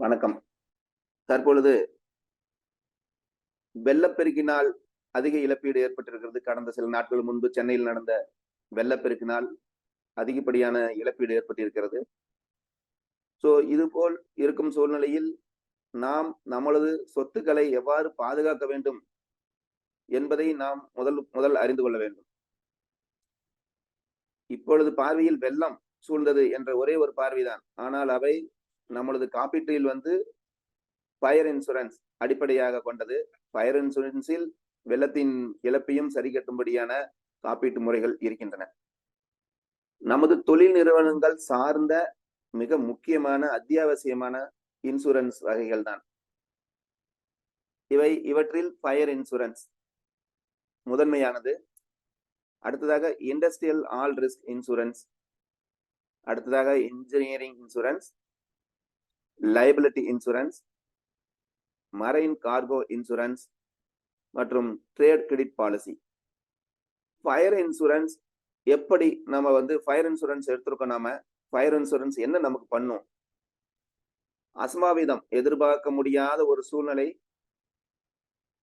வணக்கம். தற்பொழுது வெள்ளப்பெருக்கினால் அதிக இழப்பீடு ஏற்பட்டிருக்கிறது. கடந்த சில நாட்கள் முன்பு சென்னையில் நடந்த வெள்ளப்பெருக்கினால் அதிகப்படியான இழப்பீடு ஏற்பட்டிருக்கிறது. இதுபோல் இருக்கும் சூழ்நிலையில் நாம் நம்மளது சொத்துக்களை எவ்வாறு பாதுகாக்க வேண்டும் என்பதை நாம் முதல் அறிந்து கொள்ள வேண்டும். இப்பொழுது பார்வையில் வெள்ளம் சூழ்ந்தது என்ற ஒரே ஒரு பார்வைதான். ஆனால் அவை நம்மளது காப்பீட்டில் ஃபயர் இன்சூரன்ஸ் அடிப்படையாக கொண்டது. ஃபயர் இன்சூரன்ஸில் வெள்ளத்தின் இழப்பையும் சரி கட்டும்படியான காப்பீட்டு முறைகள் இருக்கின்றன. நமது தொழில் நிறுவனங்கள் சார்ந்த மிக முக்கியமான அத்தியாவசியமான இன்சூரன்ஸ் வகைகள் தான் இவற்றில் ஃபயர் இன்சூரன்ஸ் முதன்மையானது. அடுத்ததாக இண்டஸ்ட்ரியல் ஆல் ரிஸ்க் இன்சூரன்ஸ், அடுத்ததாக engineering insurance, liability insurance, marine cargo insurance மற்றும் trade credit policy. Fire insurance எப்படி நம்ம ஃபயர் இன்சூரன்ஸ் எடுத்திருக்கோம். நாம ஃபயர் இன்சூரன்ஸ் என்ன நமக்கு பண்ணும்? அசம்பாவிதம், எதிர்பார்க்க முடியாத ஒரு சூழ்நிலை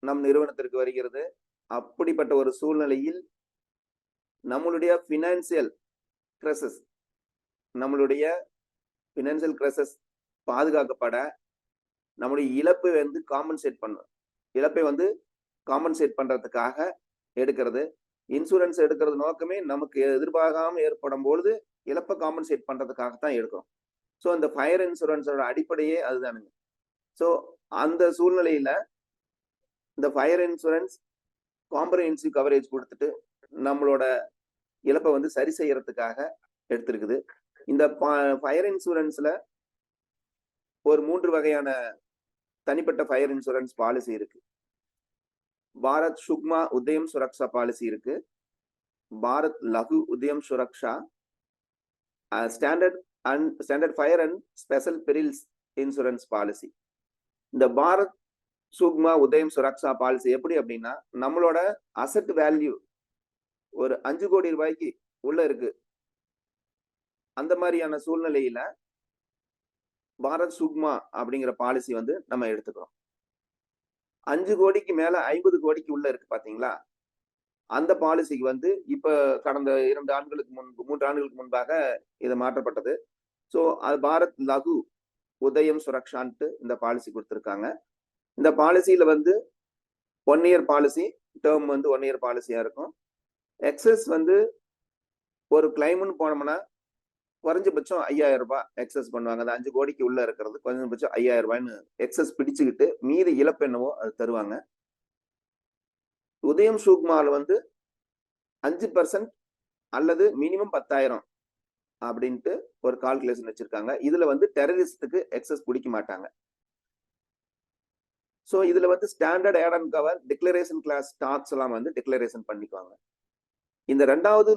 நம் நிறுவனத்திற்கு வருகிறது. அப்படிப்பட்ட ஒரு சூழ்நிலையில் நம்மளுடைய பினான்சியல் கிரைசிஸ் பாதுகாக்கப்பட நம்முடைய இழப்பை காம்பன்சேட் பண்ணும். இழப்பை காம்பன்சேட் பண்றதுக்காக எடுக்கிறது. இன்சூரன்ஸ் எடுக்கிறது நோக்கமே நமக்கு எதிர்பார்க்காம ஏற்படும் பொழுது இழப்பை காம்பன்சேட் பண்றதுக்காகத்தான் எடுக்கிறோம். இந்த ஃபயர் இன்சூரன்ஸோட அடிப்படையே அதுதானுங்க. அந்த சூழ்நிலையில இந்த ஃபயர் இன்சூரன்ஸ் காம்ப்ரஹென்சிவ் கவரேஜ் கொடுத்துட்டு நம்மளோட இழப்பை சரி செய்யறதுக்காக எடுத்திருக்குது. இந்த ஃபயர் இன்சூரன்ஸ்ல ஒரு 3 வகையான தனிப்பட்ட ஃபயர் இன்சூரன்ஸ் பாலிசி இருக்கு. பாரத் சுக்மா உதயம் சுரக்ஷா பாலிசி இருக்கு, பாரத் லகு உதயம் Suraksha, standard fire and special perils insurance policy. இந்த பாரத் சுக்மா உதயம் சுரக்ஷா பாலிசி எப்படி அப்படின்னா, நம்மளோட அசெட் வேல்யூ ஒரு 5 கோடி ரூபாய்க்கு உள்ள இருக்கு. அந்த மாதிரியான சூழ்நிலையில பாரத் சுக்மா அப்படிங்கிற பாலிசி நம்ம எடுத்துக்கிறோம். 5 கோடிக்கு மேல 50 கோடிக்கு உள்ள இருக்கு பாத்தீங்களா, அந்த பாலிசிக்கு இப்ப கடந்த 3 ஆண்டுகளுக்கு முன்பாக இது மாற்றப்பட்டது. அது பாரத் லகு உதயம் சுரக்ஷான்ட்டு இந்த பாலிசி கொடுத்திருக்காங்க. இந்த பாலிசியில 1 இயர் பாலிசி, டேர்ம் 1 இயர் பாலிசியா இருக்கும். எக்ஸஸ் ஒரு கிளைம்னு போனோம்னா குறைஞ்சபட்சம் 5000 ரூபாய் எக்ஸஸ் பண்ணுவாங்க. அந்த 5 கோடிக்கு உள்ள இருக்கிறது குறைஞ்சபட்சம் 5000 ரூபாய்னு எக்ஸஸ் பிடிச்சுக்கிட்டு மீதி இழப்பு என்னவோ அது தருவாங்க. உதயம் சுக்மால 5% அல்லது மினிமம் 10,000 அப்படின்ட்டு ஒரு கால்குலேஷன் வச்சிருக்காங்க. இதுல டெரரிஸ்டுக்கு எக்ஸஸ் பிடிக்க மாட்டாங்க. இதுல standard add and cover declaration class stocks எல்லாம் டிக்ளரேஷன் பண்ணிக்குவாங்க. இந்த 2வது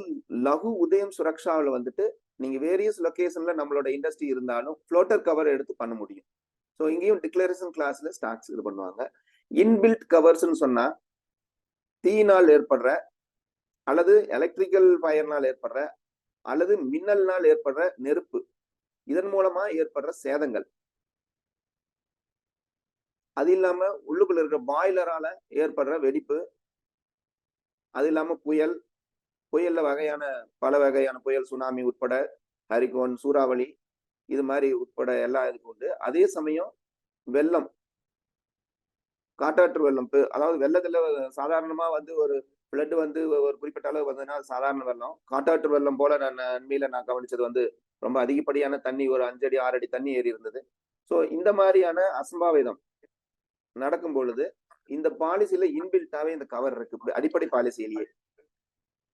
லகு உதயம் சுரக்ஷாவில் நீங்க வேரியஸ் லொகேஷன்ல நம்மளோட இண்டஸ்ட்ரி இருந்தாலும் ஃப்ளோட்டர் கவர் எடுத்து பண்ண முடியும். இங்கேயும் டிக்ளரேஷன் கிளாஸ்ல ஸ்டாக்ஸ் இது பண்ணுவாங்க. இன்பில்ட் கவர்ஸ்ன்னு சொன்னா தீயினால் ஏற்படுற அல்லது எலக்ட்ரிக்கல் ஃபயர்னால் ஏற்படுற அல்லது மின்னல்னால் ஏற்படுற நெருப்பு, இதன் மூலமா ஏற்படுற சேதங்கள், அது இல்லாம உள்ளுக்குள்ள இருக்கிற பாய்லரால ஏற்படுற வெடிப்பு, அது இல்லாம புயல்ல பல வகையான புயல், சுனாமி உட்பட, ஹரிகோன், சூறாவளி, இது மாதிரி உட்பட எல்லாம் இதுக்கு உண்டு. அதே சமயம் வெள்ளம், காட்டாற்று வெள்ளம், அதாவது வெள்ளத்துல சாதாரணமா ஒரு பிளட் ஒரு குறிப்பிட்ட அளவு வந்ததுன்னா சாதாரண வெள்ளம். காட்டாற்று வெள்ளம் போல நன்மையில நான் கவனிச்சது ரொம்ப அதிகப்படியான தண்ணி, ஒரு 5 அடி 6 அடி தண்ணி ஏறி இருந்தது. இந்த மாதிரியான அசம்பாவிதம் நடக்கும் பொழுது இந்த பாலிசியில இன்பில்ட்டாவே இந்த கவர் இருக்கு, அடிப்படை பாலிசியிலேயே.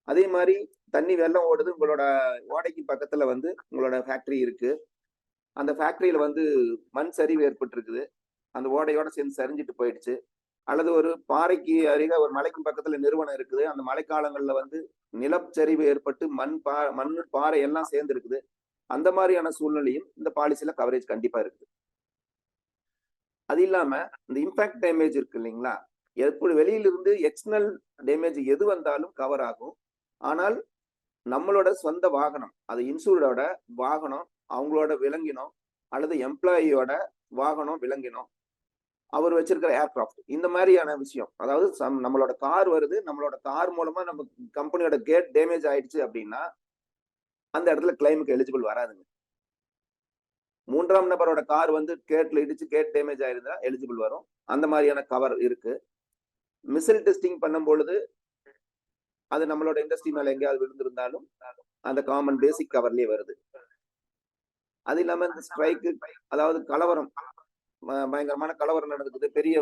அதே மாதிரி தண்ணி வெள்ளம் ஓடுது, உங்களோட ஓடைக்கு பக்கத்துல உங்களோட ஃபேக்டரி இருக்கு. அந்த ஃபேக்டரியில மண் சரிவு ஏற்பட்டு இருக்குது, அந்த ஓடையோட சேர்ந்து சரிஞ்சிட்டு போயிடுச்சு. அல்லது ஒரு பாறைக்கு அருகே ஒரு மலைக்கு பக்கத்துல நிறுவனம் இருக்குது, அந்த மழைக்காலங்கள்ல நிலச்சரிவு ஏற்பட்டு மண் பாறை எல்லாம் சேர்ந்து இருக்குது. அந்த மாதிரியான சூழ்நிலையும் இந்த பாலிசியில கவரேஜ் கண்டிப்பா இருக்குது. அது இல்லாம இந்த இம்பாக்ட் டேமேஜ் இருக்கு இல்லைங்களா, எப்படி வெளியிலிருந்து எக்ஸ்டர்னல் டேமேஜ் எது வந்தாலும் கவர் ஆகும். ஆனால் நம்மளோட சொந்த வாகனம், அது இன்சூர்டோட வாகனம், அவங்களோட விலங்கினம் அல்லது எம்ப்ளாயியோட வாகனம், விலங்கினம், அவர் வச்சிருக்கிற ஏர்கிராஃப்ட், இந்த மாதிரியான விஷயம். அதாவது நம்மளோட கார் வருது, நம்மளோட கார் மூலமா நம்ம கம்பெனியோட கேட் டேமேஜ் ஆயிடுச்சு அப்படின்னா அந்த இடத்துல கிளைமுக்கு எலிஜிபிள் வராதுங்க. 3ஆம் நபரோட கார் வந்து கேட்ல இடிச்சு கேட் டேமேஜ் ஆயிருந்தா எலிஜிபிள் வரும். அந்த மாதிரியான கவர் இருக்கு. மிசைல் டெஸ்டிங் பண்ணும் பொழுது அது நம்மளோட இண்டஸ்ட்ரி மேல எங்கேயாவது விழுந்திருந்தாலும் அந்த காமன் பேசிக் கவர்லயே வருது. அது இல்லாம இந்த ஸ்ட்ரைக்கு, அதாவது கலவரம், பயங்கரமான கலவரம் நடக்குது, பெரிய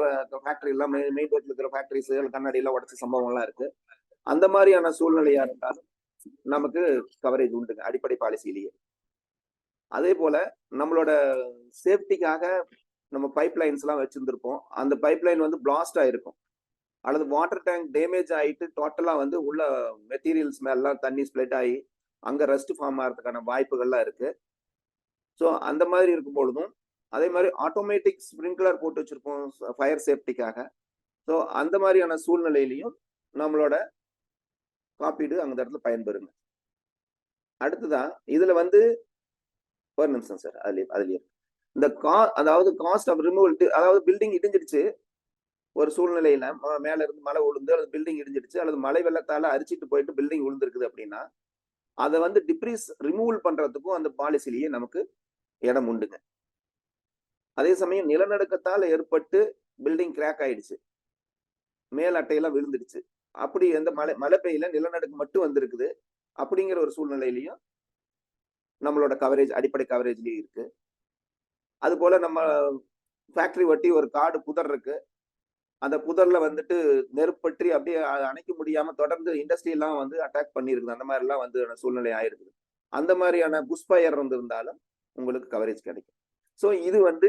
ஃபேக்டரி எல்லாம் மெயின் ரோட்ல இருக்கிற ஃபேக்டரிஸ் கண்ணாடி எல்லாம் உடைச்ச சம்பவம் எல்லாம் இருக்கு. அந்த மாதிரியான சூழ்நிலையா இருந்தாலும் நமக்கு கவரேஜ் உண்டுங்க அடிப்படை பாலிசியிலேயே. அதே போல நம்மளோட சேஃப்டிக்காக நம்ம பைப் லைன்ஸ் எல்லாம் வச்சிருந்திருப்போம். அந்த பைப் லைன் வந்து பிளாஸ்ட் ஆயிருக்கும், அல்லது வாட்டர் டேங்க் டேமேஜ் ஆயிட்டு டோட்டலா வந்து உள்ள மெட்டீரியல்ஸ் மேலாம் தண்ணி ஸ்ப்ளிட் ஆகி அங்க ரஸ்ட் ஃபார்ம் ஆகிறதுக்கான வாய்ப்புகள்லாம் இருக்கு. ஸோ அந்த மாதிரி இருக்கும் பொழுதும் அதே மாதிரி ஆட்டோமேட்டிக் ஸ்ப்ரிங்க்லர் போட்டு வச்சிருப்போம் ஃபயர் சேஃப்டிக்காக. ஸோ அந்த மாதிரியான சூழ்நிலையிலையும் நம்மளோட காப்பீடு அந்த இடத்துல பயன்பெறுங்க. அடுத்ததான் இதுல வந்து ஒரு நிமிஷம் சார், அதுலயே இந்த அதாவது காஸ்ட் ஆஃப் ரிமூவல், அதாவது பில்டிங் இடிஞ்சிடுச்சு ஒரு சூழ்நிலையில, மேல இருந்து மழை விழுந்து அல்லது பில்டிங் இடிஞ்சிடுச்சு அல்லது மழை வெள்ளத்தால அரிச்சிட்டு போயிட்டு பில்டிங் விழுந்திருக்குது அப்படின்னா அதை வந்து டிப்ரீஸ் ரிமூவல் பண்றதுக்கும் அந்த பாலிசிலேயே நமக்கு இடம் உண்டுங்க. அதே சமயம் நிலநடுக்கத்தால் ஏற்பட்டு பில்டிங் கிராக் ஆயிடுச்சு, மேல் அட்டையெல்லாம் விழுந்துடுச்சு, அப்படி எந்த மழை பெய்யல நிலநடுக்கம் மட்டும் வந்திருக்குது அப்படிங்கிற ஒரு சூழ்நிலையிலையும் நம்மளோட கவரேஜ் அடிப்படை கவரேஜ்லயே இருக்கு. அது போல நம்ம ஃபேக்டரி ஒட்டி ஒரு காடு புதர் இருக்கு, அந்த புதர்ல வந்துட்டு நெருப்பற்றி அப்படியே அணைக்க முடியாம தொடர்ந்து இண்டஸ்ட்ரி எல்லாம் வந்து அட்டாக் பண்ணிருக்குது, அந்த மாதிரி எல்லாம் வந்து சூழ்நிலை ஆயிருக்குது. அந்த மாதிரியான புஷ்பயர் இருந்தாலும் உங்களுக்கு கவரேஜ் கிடைக்கும். ஸோ இது வந்து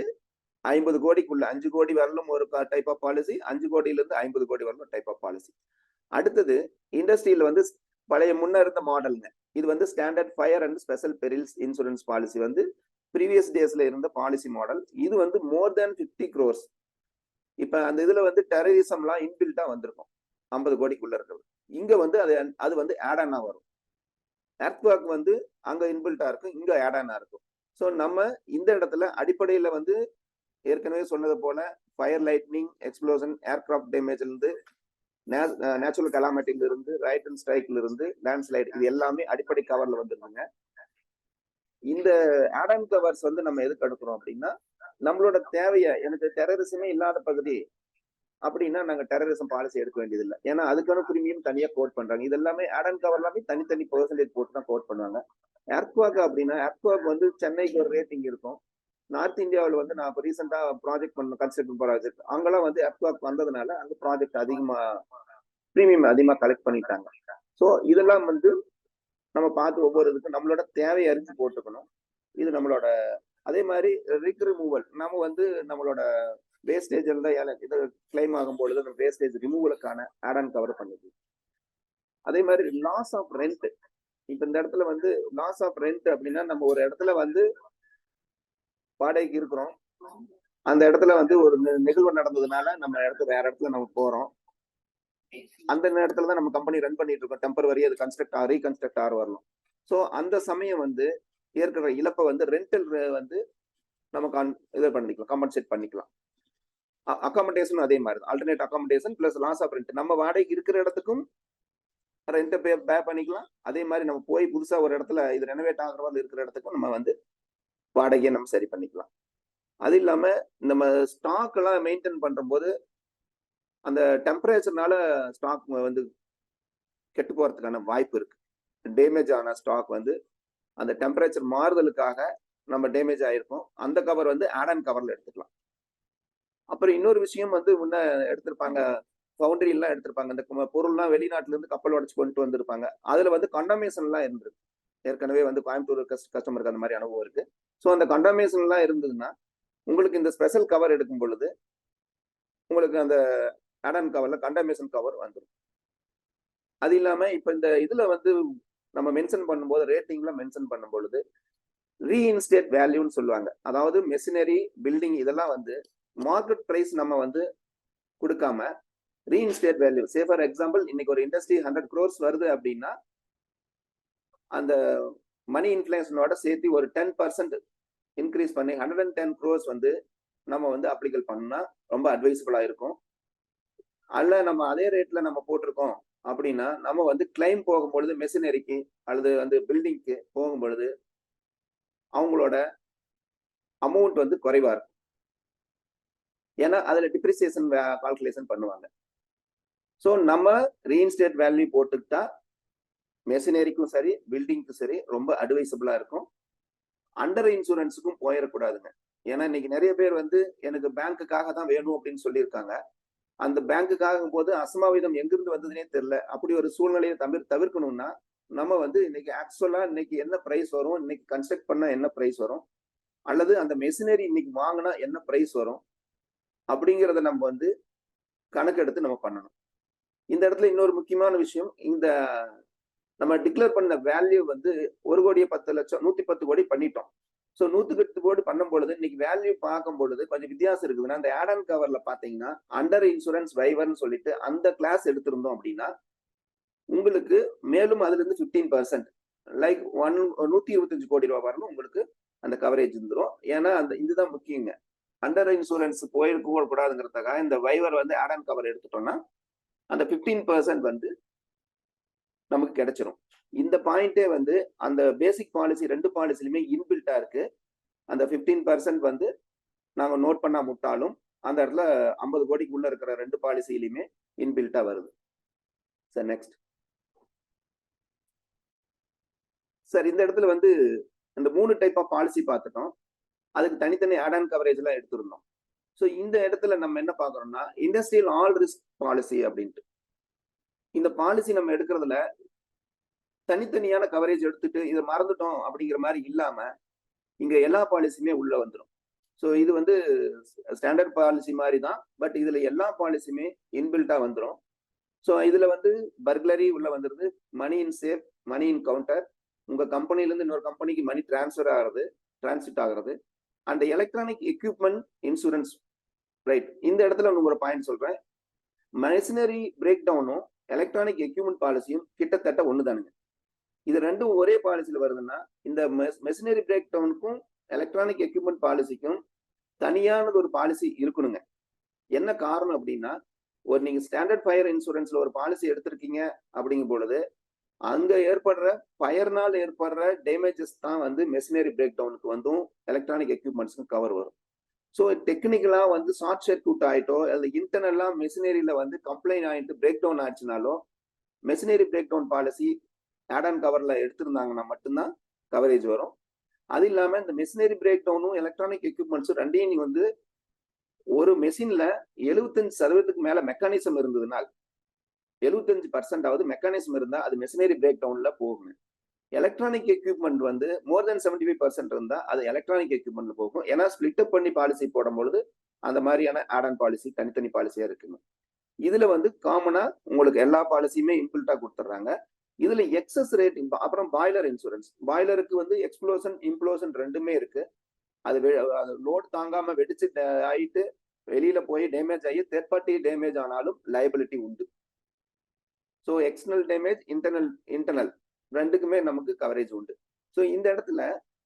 50 கோடிக்குள்ள 5 கோடி வரலும் ஒரு டைப் ஆஃப் பாலிசி, 5 கோடியில இருந்து 50 கோடி வரலும் டைப் ஆஃப் பாலிசி. அடுத்தது இண்டஸ்ட்ரியில வந்து பழைய முன்ன இருந்த மாடல்ங்க. இது வந்து standard fire and special perils insurance policy வந்து ப்ரீவியஸ் டேஸ்ல இருந்த பாலிசி மாடல். இது வந்து மோர் தேன் 50 crores. இப்ப அந்த இதுல வந்து டெரரிசம்லாம் இன்பில்ட்டா வந்திருக்கும் 50 கோடிக்குள்ள இருக்கிறது. இங்க வந்து அது வந்து ஆட் ஆனா வரும். ஏர்த்வாக் வந்து அங்க இன்பில்ட்டா இருக்கும், இங்க ஆட் ஆனா இருக்கும். ஸோ நம்ம இந்த இடத்துல அடிப்படையில வந்து ஏற்கனவே சொன்னது போல ஃபயர், லைட்னிங், எக்ஸ்ப்ளோஷன், ஏர்கிராஃப்ட் டேமேஜ்ல இருந்து, நேச்சுரல் கலாமிட்டில இருந்து, ரைட் அண்ட் ஸ்ட்ரைக்ல இருந்து, லேண்ட்ஸ்லைட், இது எல்லாமே அடிப்படை கவர்ல வந்துருங்க. இந்த ஆட் ஆன் கவர்ஸ் வந்து நம்ம எதுக்கு எடுக்கிறோம் அப்படின்னா, நம்மளோட தேவையை, எனக்கு டெரரிசமே இல்லாத பகுதி அப்படின்னா நாங்க டெரரிசம் பாலிசி எடுக்க வேண்டியது இல்லை. ஏன்னா அதுக்கான பிரீமியம் தனியா கோட் பண்றாங்க. இது எல்லாமே ஆட் ஆன் கவர் எல்லாமே தனித்தனி பெர்சன்டேஜ் போட்டு தான் கோட் பண்ணுவாங்க. ஏர்க்வாக் அப்படின்னா ஏர்க்வாக் வந்து சென்னைக்கு ஒரு ரேட்டிங் இருக்கும். நார்த் இந்தியாவில் வந்து நான் இப்போ ரீசெண்டா ப்ராஜெக்ட் பண்ண கன்ஸ்ட்ரக்ஷன் ப்ராஜெக்ட் அங்கெல்லாம் வந்து ஏர்க்வாக் வந்ததுனால அந்த ப்ராஜெக்ட் அதிகமா பிரீமியம் அதிகமா கலெக்ட் பண்ணிட்டாங்க. ஸோ இதெல்லாம் வந்து நம்ம பார்த்து ஒவ்வொரு இதுக்கும் நம்மளோட தேவையை அறிஞ்சு போட்டுக்கணும். இது நம்மளோட அதே மாதிரி ரிக் ரிமூவல், நம்ம வந்து நம்மளோட வேஸ்டேஜ் இது கிளைம் ஆகும் பொழுது அந்த வேஸ்டேஜ் ரிமூவலுக்கான ஆட் ஆன் கவர் பண்ணுது. அதே மாதிரி லாஸ் ஆஃப் ரெண்ட். இப்ப இந்த இடத்துல வந்து லாஸ் ஆஃப் ரெண்ட் அப்படின்னா நம்ம ஒரு இடத்துல வந்து வாடகைக்கு இருக்கிறோம், அந்த இடத்துல வந்து ஒரு நிகழ்வு நடந்ததுனால நம்ம இடத்துல வேற இடத்துல நம்ம போறோம், அந்த நேரத்துல தான் நம்ம கம்பெனி ரன் பண்ணிட்டு இருக்கோம், டெம்பரவரி அது ரீகன்ஸ்ட்ரக்ட் ஆர் வரணும். ஸோ அந்த சமயம் வந்து ஏற்கிற இழப்பை வந்து ரெண்டல் வந்து நம்ம இதை பண்ணிக்கலாம், காம்பன்சேட் பண்ணிக்கலாம். அகாமடேஷன் அதே மாதிரி தான், alternate accommodation plus loss of rent. நம்ம வாடகைக்கு இருக்கிற இடத்துக்கும் ரெண்ட் பே பண்ணிக்கலாம். அதே மாதிரி நம்ம போய் புதுசா ஒரு இடத்துல இது ரெனோவேட் ஆகிறவங்க இருக்கிற இடத்துக்கும் நம்ம வந்து வாடகையை நம்ம சரி பண்ணிக்கலாம். அது இல்லாம நம்ம ஸ்டாக் எல்லாம் மெயின்டைன் பண்ற போது அந்த டெம்பரேச்சர்னால ஸ்டாக் வந்து கெட்டு போறதுக்கான வாய்ப்பு இருக்கு. டேமேஜ் ஆன ஸ்டாக் வந்து அந்த டெம்பரேச்சர் மாறுதலுக்காக நம்ம டேமேஜ் ஆயிருக்கும், அந்த கவர் வந்து ஆட் ஆன் கவர்ல எடுத்துக்கலாம். அப்புறம் இன்னொரு விஷயம் வந்து முன்ன எடுத்திருப்பாங்க, பவுண்டரி எல்லாம் எடுத்திருப்பாங்க, இந்த பொருள்லாம் வெளிநாட்டுல இருந்து கப்பல் உடச்சு கொண்டு வந்திருப்பாங்க, அதுல வந்து கண்டாமினேஷன் எல்லாம் இருந்திருக்கு. ஏற்கனவே வந்து கோயம்புத்தூர் கஸ்டமருக்கு அந்த மாதிரி அனுபவம் இருக்கு. ஸோ அந்த கண்டாமினேஷன் எல்லாம் இருந்ததுன்னா உங்களுக்கு இந்த ஸ்பெஷல் கவர் எடுக்கும் பொழுது உங்களுக்கு அந்த ஆட் ஆன் கவர்ல கண்டாமினேஷன் கவர் வந்துடும். அது இல்லாம இப்ப இந்த இதுல வந்து நம்ம மென்ஷன் பண்ணும்போது ரேட்டிங்ல மென்ஷன் பண்ணும் பொழுது ரீஇன்ஸ்டேட் வேல்யூன்னு சொல்லுவாங்க. அதாவது மெஷினரி, பில்டிங் இதெல்லாம் வந்து மார்க்கெட் பிரைஸ் நம்ம வந்து கொடுக்காம reinstate value, say for example இன்னைக்கு ஒரு இண்டஸ்ட்ரி 100 crores வருது அப்படின்னா அந்த மணி இன்ஃப்ளேஷனோட சேர்த்து ஒரு 10% இன்க்ரீஸ் பண்ணி 110 crores வந்து நம்ம வந்து அப்ளிகல் பண்ணா ரொம்ப அட்வைசபிளா இருக்கும். அல்ல நம்ம அதே ரேட்ல நம்ம போட்டிருக்கோம் அப்படின்னா நம்ம வந்து கிளைம் போகும்பொழுது மெஷினரிக்கு அல்லது வந்து பில்டிங்க்கு போகும்பொழுது அவங்களோட அமௌண்ட் வந்து குறைவா இருக்கும். ஏன்னா அதுல டிப்ரிசியேஷன் கால்குலேஷன் பண்ணுவாங்க. ஸோ நம்ம ரீஇன்ஸ்டேட் வேல்யூ போட்டுக்கிட்டா மெஷினரிக்கும் சரி பில்டிங்க்கும் சரி ரொம்ப அட்வைசபிளா இருக்கும். அண்டர் இன்சூரன்ஸுக்கும் போயிடக்கூடாதுங்க. ஏன்னா இன்னைக்கு நிறைய பேர் வந்து எனக்கு பேங்க்குக்காக தான் வேணும் அப்படின்னு சொல்லியிருக்காங்க. அந்த பேங்க்குக்காகும் போது அசம்பாவிதம் எங்கிருந்து வந்ததுன்னே தெரியல. அப்படி ஒரு சூழ்நிலையை தவிர்க்கணும்னா நம்ம வந்து இன்னைக்கு ஆக்சுவலா இன்னைக்கு என்ன பிரைஸ் வரும், இன்னைக்கு கன்ஸ்ட்ரக்ட் பண்ணா என்ன பிரைஸ் வரும், அல்லது அந்த மெஷினரி இன்னைக்கு வாங்கினா என்ன பிரைஸ் வரும் அப்படிங்கிறத நம்ம வந்து கணக்கெடுத்து நம்ம பண்ணணும். இந்த இடத்துல இன்னொரு முக்கியமான விஷயம், இந்த நம்ம டிக்ளேர் பண்ண வேல்யூ வந்து 1,10,00,000 110 கோடி பண்ணிட்டோம். ஸோ 110 கோடி பண்ணும் பொழுது இன்னைக்கு வேல்யூ பார்க்கும் பொழுது கொஞ்சம் வித்தியாசம் இருக்குதுன்னா அந்த ஆட் அண்ட் கவர்ல பாத்தீங்கன்னா அண்டர் இன்சூரன்ஸ் வைவர்னு சொல்லிட்டு அந்த கிளாஸ் எடுத்திருந்தோம் அப்படின்னா உங்களுக்கு மேலும் அதுல இருந்து 15% லைக் 125 கோடி ரூபாய் வரணும் உங்களுக்கு அந்த கவரேஜ் இருந்துரும். ஏன்னா அந்த இதுதான் முக்கியங்க. அண்டர் இன்சூரன்ஸ் போயிருக்க கூடாதுங்கிறதுக்காக இந்த வைவர் வந்து ஆட் அண்ட் கவர் எடுத்துட்டோம்னா அந்த 15% வந்து நமக்கு கிடைச்சிரும். இந்த பாயிண்டே வந்து அந்த பேசிக் பாலிசி 2 பாலிசிலுமே இன்பில்ட்டா இருக்கு. அந்த 15% வந்து நாங்க நோட் பண்ணா முட்டாலும் அந்த இடத்துல 50 கோடிக்கு உள்ள இருக்கிற 2 பாலிசியிலுமே இன்பில்ட்டா வருது. Sir next. சார் இந்த இடத்துல வந்து இந்த 3 டைப் ஆஃப் பாலிசி பார்த்துட்டோம். அதுக்கு தனித்தனி ஆட் ஆன் கவரேஜ் எல்லாம் எடுத்திருந்தோம். ஸோ இந்த இடத்துல நம்ம என்ன பார்க்கறோம்னா இண்டஸ்ட்ரியல் ஆல் ரிஸ்க் பாலிசி அப்படின்ட்டு இந்த பாலிசி நம்ம எடுக்கிறதுல தனித்தனியான கவரேஜ் எடுத்துட்டு இதை மறந்துட்டோம் அப்படிங்கிற மாதிரி இல்லாம இங்க எல்லா பாலிசியுமே உள்ள வந்துடும். ஸோ இது வந்து ஸ்டாண்டர்ட் பாலிசி மாதிரி தான், பட் இதுல எல்லா பாலிசியுமே இன்பில்ட்டா வந்துடும். ஸோ இதுல வந்து பர்க்லரி உள்ள வந்துருது, மணி இன் சேஃப், மணி இன் கவுண்டர், உங்க கம்பெனில இருந்து இன்னொரு கம்பெனிக்கு மணி டிரான்சிட் ஆகிறது, and electronic equipment insurance. Right, இந்த இடத்துல ஒரு பாயிண்ட் சொல்றேன். மெஷினரி பிரேக் டவுனும் எலக்ட்ரானிக் எக்யூப்மெண்ட் பாலிசியும் கிட்டத்தட்ட ஒண்ணுதானுங்க. இது ரெண்டும் ஒரே பாலிசியில் வருதுன்னா இந்த மெஷினரி பிரேக் டவுனுக்கும் எலக்ட்ரானிக் எக்யூப்மெண்ட் பாலிசிக்கும் தனியானது ஒரு பாலிசி இருக்கணுங்க. என்ன காரணம் அப்படின்னா நீங்க ஸ்டாண்டர்ட் ஃபயர் இன்சூரன்ஸ்ல ஒரு பாலிசி எடுத்திருக்கீங்க அப்படிங்கும் பொழுது அங்க ஏற்படுற ஃபயர்னால் ஏற்படுற டேமேஜஸ் தான் வந்து மெஷினரி பிரேக் டவுனுக்கு வந்தும் எலக்ட்ரானிக் எக்யூப்மெண்ட்ஸ்க்கு கவர் வரும். ஸோ டெக்னிக்கலா வந்து ஷார்ட் சர்க்யூட் ஆயிட்டோ அல்லது இன்டர்னலா மெஷினரியில வந்து கம்ப்ளைண்ட் ஆயிட்டு பிரேக் டவுன் ஆச்சுனாலோ machinery break down policy add on கவர்ல எடுத்திருந்தாங்கன்னா மட்டும்தான் கவரேஜ் வரும். அது இல்லாம இந்த மெஷினரி பிரேக் டவுனும் எலக்ட்ரானிக் எக்யூப்மெண்ட்ஸும் ரெண்டையும் நீ வந்து ஒரு மெஷின்ல 75% மேல மெக்கானிசம் இருந்ததுனால் 75% மெக்கானிசம் இருந்தா அது மெஷினரி பிரேக் டவுன்ல போகும். எலக்ட்ரானிக் எக்யூப்மெண்ட் வந்து மோர் தென் 75% இருந்தா அது எலக்ட்ரானிக் எக்யூப்மெண்ட்ல போகும். ஏன்னா ஸ்பிளிட் அப் பண்ணி பாலிசி போடும் பொழுது அந்த மாதிரியான ஆட் ஆன் பாலிசி தனித்தனி பாலிசியா இருக்குங்க. இதுல வந்து காமனா உங்களுக்கு எல்லா பாலிசியுமே இன்பில்ட்டா கொடுத்துட்றாங்க. இதுல எக்ஸஸ் ரேட், அப்புறம் பாய்லர் இன்சூரன்ஸ். பாய்லருக்கு வந்து எக்ஸ்ப்ளோஷன் இம்ப்ளோஷன் ரெண்டுமே இருக்கு. அது லோட் தாங்காம வெடிச்சு ஆயிட்டு வெளியில போய் டேமேஜ் ஆகி தேர்ட் பார்ட்டி டேமேஜ் ஆனாலும் லைபிலிட்டி உண்டு. ஸோ எக்ஸ்டர்னல் டேமேஜ், இன்டர்னல் ரெண்டுக்குமே நமக்கு கவரேஜ் உண்டு. ஸோ இந்த இடத்துல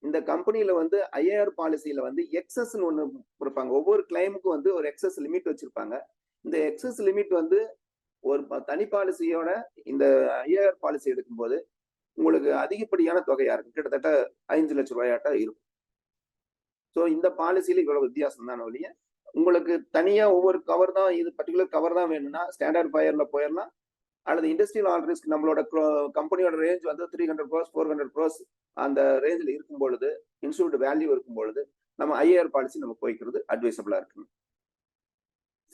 இந்த கம்பெனியில வந்து ஐஏஆர் பாலிசியில வந்து எக்ஸஸ்ன்னு ஒன்று கொடுப்பாங்க. ஒவ்வொரு கிளைமுக்கும் வந்து ஒரு எக்ஸஸ் லிமிட் வச்சிருப்பாங்க. இந்த எக்ஸஸ் லிமிட் வந்து ஒரு தனி பாலிசியோட இந்த ஐஏஆர் பாலிசி எடுக்கும்போது உங்களுக்கு அதிகப்படியான தொகையா இருக்கும். கிட்டத்தட்ட 5 லட்சம் ரூபாயாட்டா இருக்கும். ஸோ இந்த பாலிசியில இவ்வளவு வித்தியாசம் தான் ஒழிய உங்களுக்கு தனியா ஒவ்வொரு கவர் தான், இது பர்டிகுலர் கவர் தான் வேணும்னா ஸ்டாண்டர்ட் ஃபயர்ல போயிடலாம். அல்லது இண்டஸ்ட்ரியல் ஆல் ரிஸ்க் நம்மளோட கம்பெனியோட ரேஞ்ச் வந்து 300 crores 400 crores அந்த ரேஞ்சில் இருக்கும் பொழுது, இன்சூர்டு வேல்யூ இருக்கும் பொழுது நம்ம ஐஏஆர் பாலிசி நம்ம போய்க்கிறது அட்வைசபிளா இருக்கு.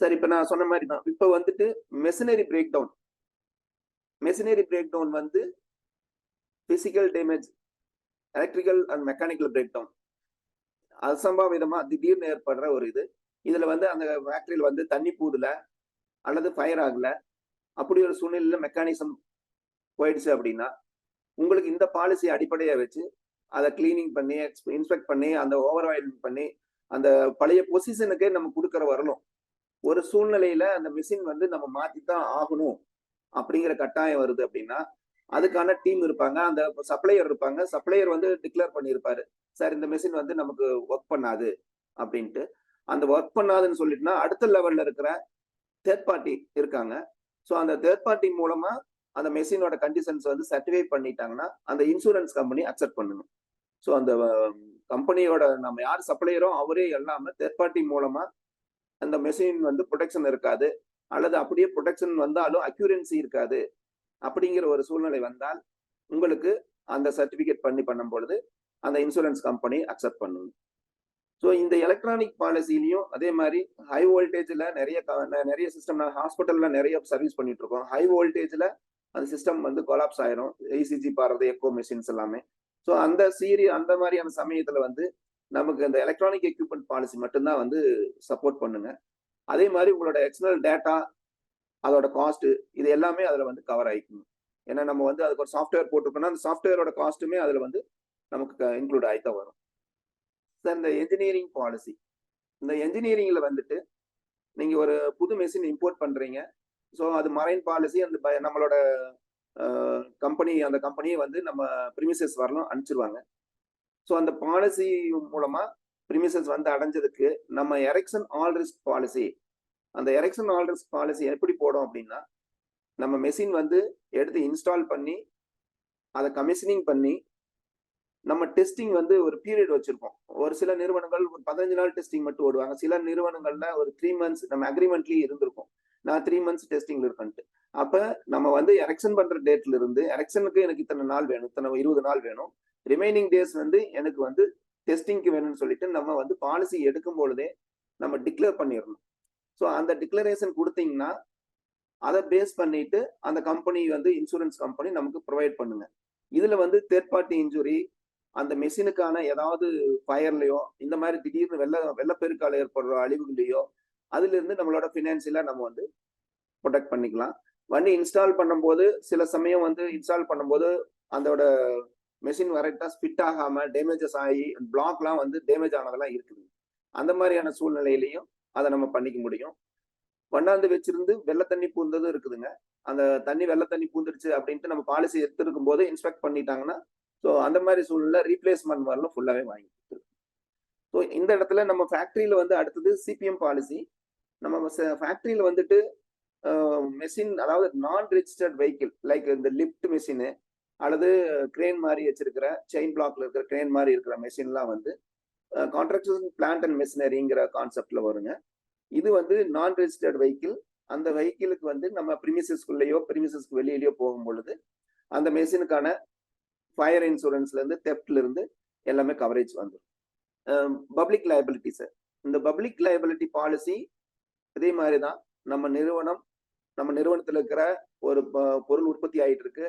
சரி, இப்ப நான் சொன்ன மாதிரி தான் இப்ப வந்துட்டு machinery break down. Machinery break down வந்து physical damage, electrical and mechanical break down, அசம்பாவிதமா திடீர்னு ஏற்படுற ஒரு இது. இதுல வந்து அந்த ஃபேக்டரியில வந்து தண்ணி பூதுல அல்லது ஃபயர் ஆகல, அப்படி ஒரு சூழ்நிலையில மெக்கானிசம் போயிடுச்சு அப்படின்னா உங்களுக்கு இந்த பாலிசி அடிப்படையை வச்சு அதை கிளீனிங் பண்ணி இன்ஸ்பெக்ட் பண்ணி அந்த ஓவர் ஆயிலிங் பண்ணி அந்த பழைய பொசிஷனுக்கே நம்ம கொடுக்கற வரணும். ஒரு சூழ்நிலையில அந்த மிஷின் வந்து நம்ம மாத்தித்தான் ஆகணும் அப்படிங்கிற கட்டாயம் வருது அப்படின்னா அதுக்கான டீம் இருப்பாங்க, அந்த சப்ளையர் இருப்பாங்க. சப்ளையர் வந்து டிக்ளேர் பண்ணியிருப்பாரு, சார் இந்த மிஷின் வந்து நமக்கு ஒர்க் பண்ணாது அப்படின்ட்டு. அந்த ஒர்க் பண்ணாதுன்னு சொல்லிட்டுனா அடுத்த லெவல்ல இருக்கிற தேர்ட் பார்ட்டி இருக்காங்க. ஸோ அந்த தேர்ட் பார்ட்டி மூலமா அந்த மெஷினோட கண்டிஷன்ஸ் வந்து சர்டிஃபை பண்ணிட்டாங்கன்னா அந்த இன்சூரன்ஸ் கம்பெனி அக்செப்ட் பண்ணுங்க. ஸோ அந்த கம்பெனியோட நம்ம யார் சப்ளையரோ அவரே எல்லாமே தேர்ட் பார்ட்டி மூலமா அந்த மெஷின் வந்து ப்ரொடெக்ஷன் இருக்காது, அல்லது அப்படியே ப்ரொடெக்ஷன் வந்தாலும் அக்யூரன்சி இருக்காது அப்படிங்கிற ஒரு சூழ்நிலை வந்தால் உங்களுக்கு அந்த சர்டிபிகேட் பண்ணும் பொழுது அந்த இன்சூரன்ஸ் கம்பெனி அக்செப்ட் பண்ணுங்க. ஸோ இந்த எலக்ட்ரானிக் பாலிசிலையும் அதே மாதிரி ஹை வோல்டேஜ்ல நிறைய சிஸ்டம் ஹாஸ்பிட்டல்ல நிறைய சர்வீஸ் பண்ணிட்டு இருக்கோம். ஹை வோல்டேஜ்ல அந்த சிஸ்டம் வந்து கொலாப்ஸ் ஆயிரும், இசிஜி பாடுறது, எக்கோ மெஷின்ஸ் எல்லாமே. ஸோ அந்த மாதிரியான சமயத்துல வந்து நமக்கு அந்த எலக்ட்ரானிக் எக்யூப்மெண்ட் பாலிசி மட்டும்தான் வந்து சப்போர்ட் பண்ணுங்க. அதே மாதிரி உங்களோட எக்ஸ்டர்னல் டேட்டா, அதோட காஸ்ட், இது எல்லாமே அதுல வந்து கவர் ஆயிக்கணும். ஏன்னா நம்ம வந்து அதுக்கு ஒரு சாஃப்ட்வேர் போட்டிருக்கோம்னா அந்த சாஃப்ட்வேரோட காஸ்ட்டுமே அதுல வந்து நமக்கு இன்க்ளூட் ஆகித்தான் வரும். இந்த என்ஜினியரிங் பாலிசி, இந்த என்ஜினியரிங்ல வந்துட்டு நீங்க ஒரு புது மெஷின் இம்போர்ட் பண்றீங்க. ஸோ அது மரைன் பாலிசி அந்த நம்மளோட அந்த கம்பெனியை வந்து நம்ம பிரிமிசஸ் வரலாம் அனுப்பிச்சிருவாங்க. ஸோ அந்த பாலிசி மூலமா பிரிமிசஸ் வந்து அடைஞ்சதுக்கு நம்ம எரெக்ஷன் ஆல் ரிஸ்க் பாலிசி, அந்த எரெக்ஷன் ஆல் ரிஸ்க் பாலிசி எப்படி போடும் அப்படின்னா, நம்ம மெஷின் வந்து எடுத்து இன்ஸ்டால் பண்ணி அதை கமிஷனிங் பண்ணி நம்ம டெஸ்டிங் வந்து ஒரு பீரியட் வச்சிருப்போம். ஒரு சில நிறுவனங்கள் ஒரு 15 நாள் டெஸ்டிங் மட்டும் ஓடுவாங்க. சில நிறுவனங்கள்ல ஒரு 3 months நம்ம அக்ரிமெண்ட்லயே இருந்திருக்கும், நான் 3 months டெஸ்டிங்ல இருக்கேன்ட்டு. அப்ப நம்ம வந்து எரெக்ஷன் பண்ற டேட்ல இருந்து எரெக்ஷனுக்கு எனக்கு இத்தனை நாள் வேணும், இத்தனை 20 நாள் வேணும், ரிமைனிங் டேஸ் வந்து எனக்கு வந்து டெஸ்டிங்க்கு வேணும்னு சொல்லிட்டு நம்ம வந்து பாலிசி எடுக்கும் பொழுதே நம்ம டிக்ளேர் பண்ணிடணும். ஸோ அந்த டிக்ளரேஷன் கொடுத்தீங்கன்னா அதை பேஸ் பண்ணிட்டு அந்த கம்பெனி வந்து இன்சூரன்ஸ் கம்பெனி நமக்கு ப்ரொவைட் பண்ணுங்க. இதுல வந்து தேர்ட் பார்ட்டி இன்ஜுரி, அந்த மெஷினுக்கான ஏதாவது ஃபயர்லயோ இந்த மாதிரி திடீர்னு வெள்ளப்பெருக்கால ஏற்படுற அழிவுகளையோ அதுல இருந்து நம்மளோட பினான்சியலா நம்ம வந்து ப்ரொடெக்ட் பண்ணிக்கலாம். வண்டி இன்ஸ்டால் பண்ணும்போது சில சமயம் வந்து இன்ஸ்டால் பண்ணும்போது அதோட மெஷின் கரெக்டா ஃபிட் ஆகாம டேமேஜஸ் ஆகி பிளாக்லாம் வந்து டேமேஜ் ஆனதெல்லாம் இருக்குது. அந்த மாதிரியான சூழ்நிலையிலையும் அதை நம்ம பண்ணிக்க முடியும். கொண்டாந்து வச்சிருந்து வெள்ளை தண்ணி பூந்ததும் இருக்குதுங்க. அந்த வெள்ளை தண்ணி பூந்துருச்சு அப்படின்ட்டு நம்ம பாலிசி எடுத்திருக்கும் போது இன்ஸ்பெக்ட் பண்ணிட்டாங்கன்னா, ஸோ அந்த மாதிரி சூழ்நிலை ரீப்ளேஸ்மெண்ட் வரலாம் ஃபுல்லாவே வாங்கி கொடுத்துருக்கு. ஸோ இந்த இடத்துல நம்ம ஃபேக்டரியில வந்து அடுத்தது சிபிஎம் பாலிசி. நம்ம ஃபேக்டரியில வந்துட்டு மெஷின், அதாவது நான் ரெஜிஸ்டர்ட் வெஹிக்கிள் லைக் இந்த லிஃப்ட் மெஷினு அல்லது கிரேன் மாதிரி வச்சிருக்கிற செயின் பிளாக்ல இருக்கிற கிரேன் மாதிரி இருக்கிற மெஷின்லாம் வந்து கான்ட்ராக்டர் பிளான்ட் அண்ட் மெஷினரிங்கிற கான்செப்ட்ல வருங்க. இது வந்து நான் ரெஜிஸ்டர்ட் வெஹிக்கிள். அந்த வெஹிக்கிளுக்கு வந்து நம்ம பிரிமிசஸ்குள்ளேயோ பிரிமிசஸ்க்கு வெளியிலயோ போகும் பொழுது அந்த மெஷினுக்கான ஃபயர் இன்சூரன்ஸ்ல இருந்து தெஃப்ட்ல இருந்து எல்லாமே கவரேஜ் வந்துடும். பப்ளிக் லைபிலிட்டி சார், இந்த பப்ளிக் லைபிலிட்டி பாலிசி இதே மாதிரி தான். நம்ம நிறுவனத்துல இருக்கிற ஒரு பொருள் உற்பத்தி ஆயிட்டு இருக்கு,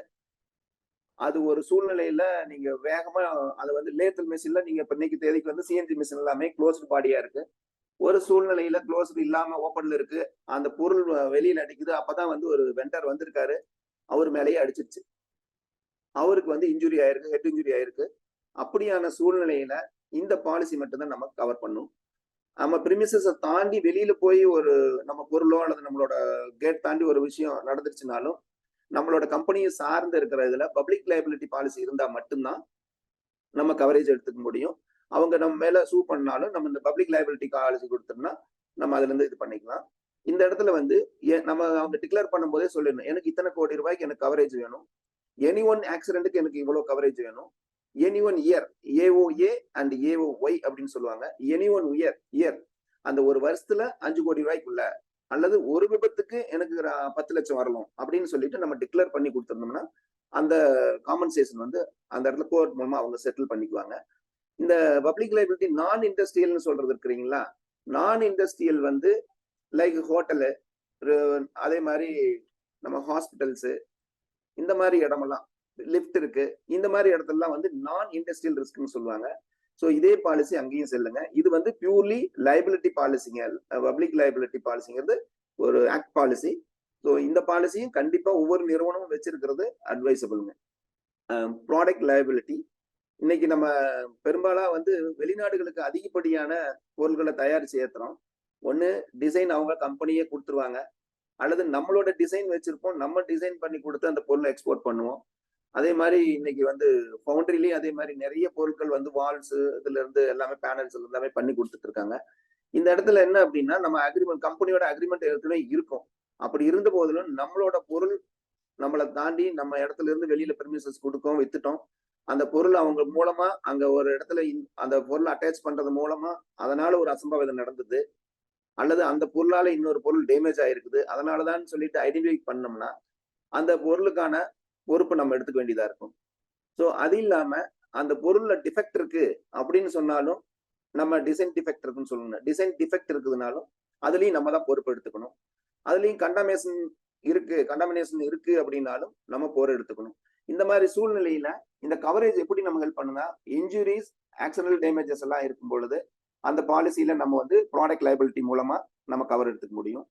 அது ஒரு சூழ்நிலையில நீங்க வேகமா அதை வந்து லேத்தல் மெஷின்ல நீங்க இப்ப இன்னைக்கு தேதிக்கு வந்து சிஎன்ஜி மிஷின் எல்லாமே க்ளோஸ்டு பாடியா இருக்கு. ஒரு சூழ்நிலையில க்ளோஸ்டு இல்லாம ஓப்பன்ல இருக்கு, அந்த பொருள் வெளியில அடிக்குது. அப்பதான் வந்து ஒரு வெண்டர் வந்திருக்காரு, அவர் மேலேயே அடிச்சிருச்சு, அவருக்கு வந்து இன்ஜுரி ஆயிருக்கு, ஹெட் இன்ஜுரி ஆயிருக்கு. அப்படியான சூழ்நிலையில இந்த பாலிசி மட்டும்தான் நம்ம கவர் பண்ணும். நம்ம பிரிமிசஸை தாண்டி வெளியில போய் ஒரு நம்ம பொருளோ அல்லது நம்மளோட கேட் தாண்டி ஒரு விஷயம் நடந்துருச்சுனாலும் நம்மளோட கம்பெனியை சார்ந்து இருக்கிற இதுல பப்ளிக் லைபிலிட்டி பாலிசி இருந்தா மட்டும்தான் நம்ம கவரேஜ் எடுத்துக்க முடியும். அவங்க நம்ம மேல சூ பண்ணாலும் நம்ம இந்த பப்ளிக் லைபிலிட்டி பாலிசி கொடுத்தோம்னா நம்ம அதுல இருந்து இது பண்ணிக்கலாம். இந்த இடத்துல வந்து நம்ம அவங்க டிக்ளேர் பண்ணும் போதே சொல்லிடணும், எனக்கு இத்தனை கோடி ரூபாய்க்கு எனக்கு கவரேஜ் வேணும், எனி ஒன் ஆக்சிடென்ட்டுக்கு எனக்கு இவ்வளவு கவரேஜ் வேணும், any one year, AOA and AOY அப்படின்னு சொல்லுவாங்க. எனி ஒன் இயர் அந்த ஒரு வருஷத்துல 5 கோடி ரூபாய்க்குள்ள அல்லது ஒரு விபத்துக்கு எனக்கு 10 லட்சம் வரணும் அப்படின்னு சொல்லிட்டு நம்ம டிக்ளேர் பண்ணி கொடுத்துருந்தோம்னா அந்த காம்பன்சேஷன் வந்து அந்த இடத்துல கோர்ட் மூலமா அவங்க செட்டில் பண்ணிக்குவாங்க. இந்த பப்ளிக் லைபிலிட்டி நான் இண்டஸ்ட்ரியல்னு சொல்றது இருக்கிறீங்களா, நான் இண்டஸ்ட்ரியல் வந்து லைக் ஹோட்டலு, அதே மாதிரி நம்ம ஹாஸ்பிட்டல்ஸ், இந்த மாதிரி இடமெல்லாம் லிஃப்ட் இருக்கு, இந்த மாதிரி இடத்துலலாம் வந்து நான் இண்டஸ்ட்ரியல் ரிஸ்க்னு சொல்லுவாங்க. ஸோ இதே பாலிசி அங்கேயும் செல்லுங்க. இது வந்து பியூர்லி லைபிலிட்டி பாலிசிங்க. பப்ளிக் லைபிலிட்டி பாலிசிங்கிறது ஒரு ஆக்ட் பாலிசி. ஸோ இந்த பாலிசியும் கண்டிப்பா ஒவ்வொரு நிறுவனமும் வச்சிருக்கிறது அட்வைசபிள்ங்க. ப்ராடக்ட் லைபிலிட்டி, இன்னைக்கு நம்ம பெரும்பாலா வந்து வெளிநாடுகளுக்கு அதிகப்படியான பொருட்களை தயாரிச்சு ஏத்துறோம். ஒண்ணு டிசைன் அவங்க கம்பெனியே கொடுத்துருவாங்க, அல்லது நம்மளோட டிசைன் வச்சிருப்போம், நம்ம டிசைன் பண்ணி கொடுத்து அந்த பொருளை எக்ஸ்போர்ட் பண்ணுவோம். அதே மாதிரி இன்னைக்கு வந்து ஃபவுண்டரிலயும் அதே மாதிரி நிறைய பொருட்கள் வந்து வால்ஸ் இதுல இருந்து எல்லாமே பேனல்ஸ் எல்லாமே பண்ணி கொடுத்துட்டு இருக்காங்க. இந்த இடத்துல என்ன அப்படின்னா நம்ம அக்ரிமெண்ட் கம்பெனியோட அக்ரிமெண்ட் ஏற்கனவே இருக்கும். அப்படி இருந்த போதிலும் நம்மளோட பொருள் நம்மளை தாண்டி நம்ம இடத்துல இருந்து வெளியில பெர்மிஷன்ஸ் கொடுக்கோம், வித்துட்டோம். அந்த பொருள் அவங்க மூலமா அங்க ஒரு இடத்துல அந்த பொருள் அட்டாச் பண்றது மூலமா அதனால ஒரு அசம்பாவிதம் நடந்தது. அல்லது அந்த பொருளால இன்னொரு பொருள் டேமேஜ் ஆயிருக்குது. அதனாலதான் சொல்லிட்டு ஐடென்டிஃபை பண்ணோம்னா அந்த பொருளுக்கான பொறுப்பு நம்ம எடுத்துக்க வேண்டியதா இருக்கும். ஸோ அது இல்லாம அந்த பொருள்ல டிஃபெக்ட் இருக்கு அப்படின்னு சொன்னாலும் நம்ம டிசைன் டிஃபெக்ட் இருக்குன்னு சொல்லணும். டிசைன் டிஃபெக்ட் இருக்குதுனாலும் அதுலயும் நம்ம தான் பொறுப்பு எடுத்துக்கணும். அதுலயும் கண்டாமினேஷன் இருக்கு அப்படின்னாலும் நம்ம பொறுப்பு எடுத்துக்கணும். இந்த மாதிரி சூழ்நிலையில இந்த கவரேஜ் எப்படி நம்ம ஹெல்ப் பண்ணுனா, இன்ஜுரிஸ், ஆக்சிடென்டல் டேமேஜஸ் எல்லாம் இருக்கும் பொழுது அந்த பாலிசியில நம்ம வந்து ப்ராடக்ட் லைபிலிட்டி மூலமா நம்ம கவர் எடுத்துக்க முடியும்.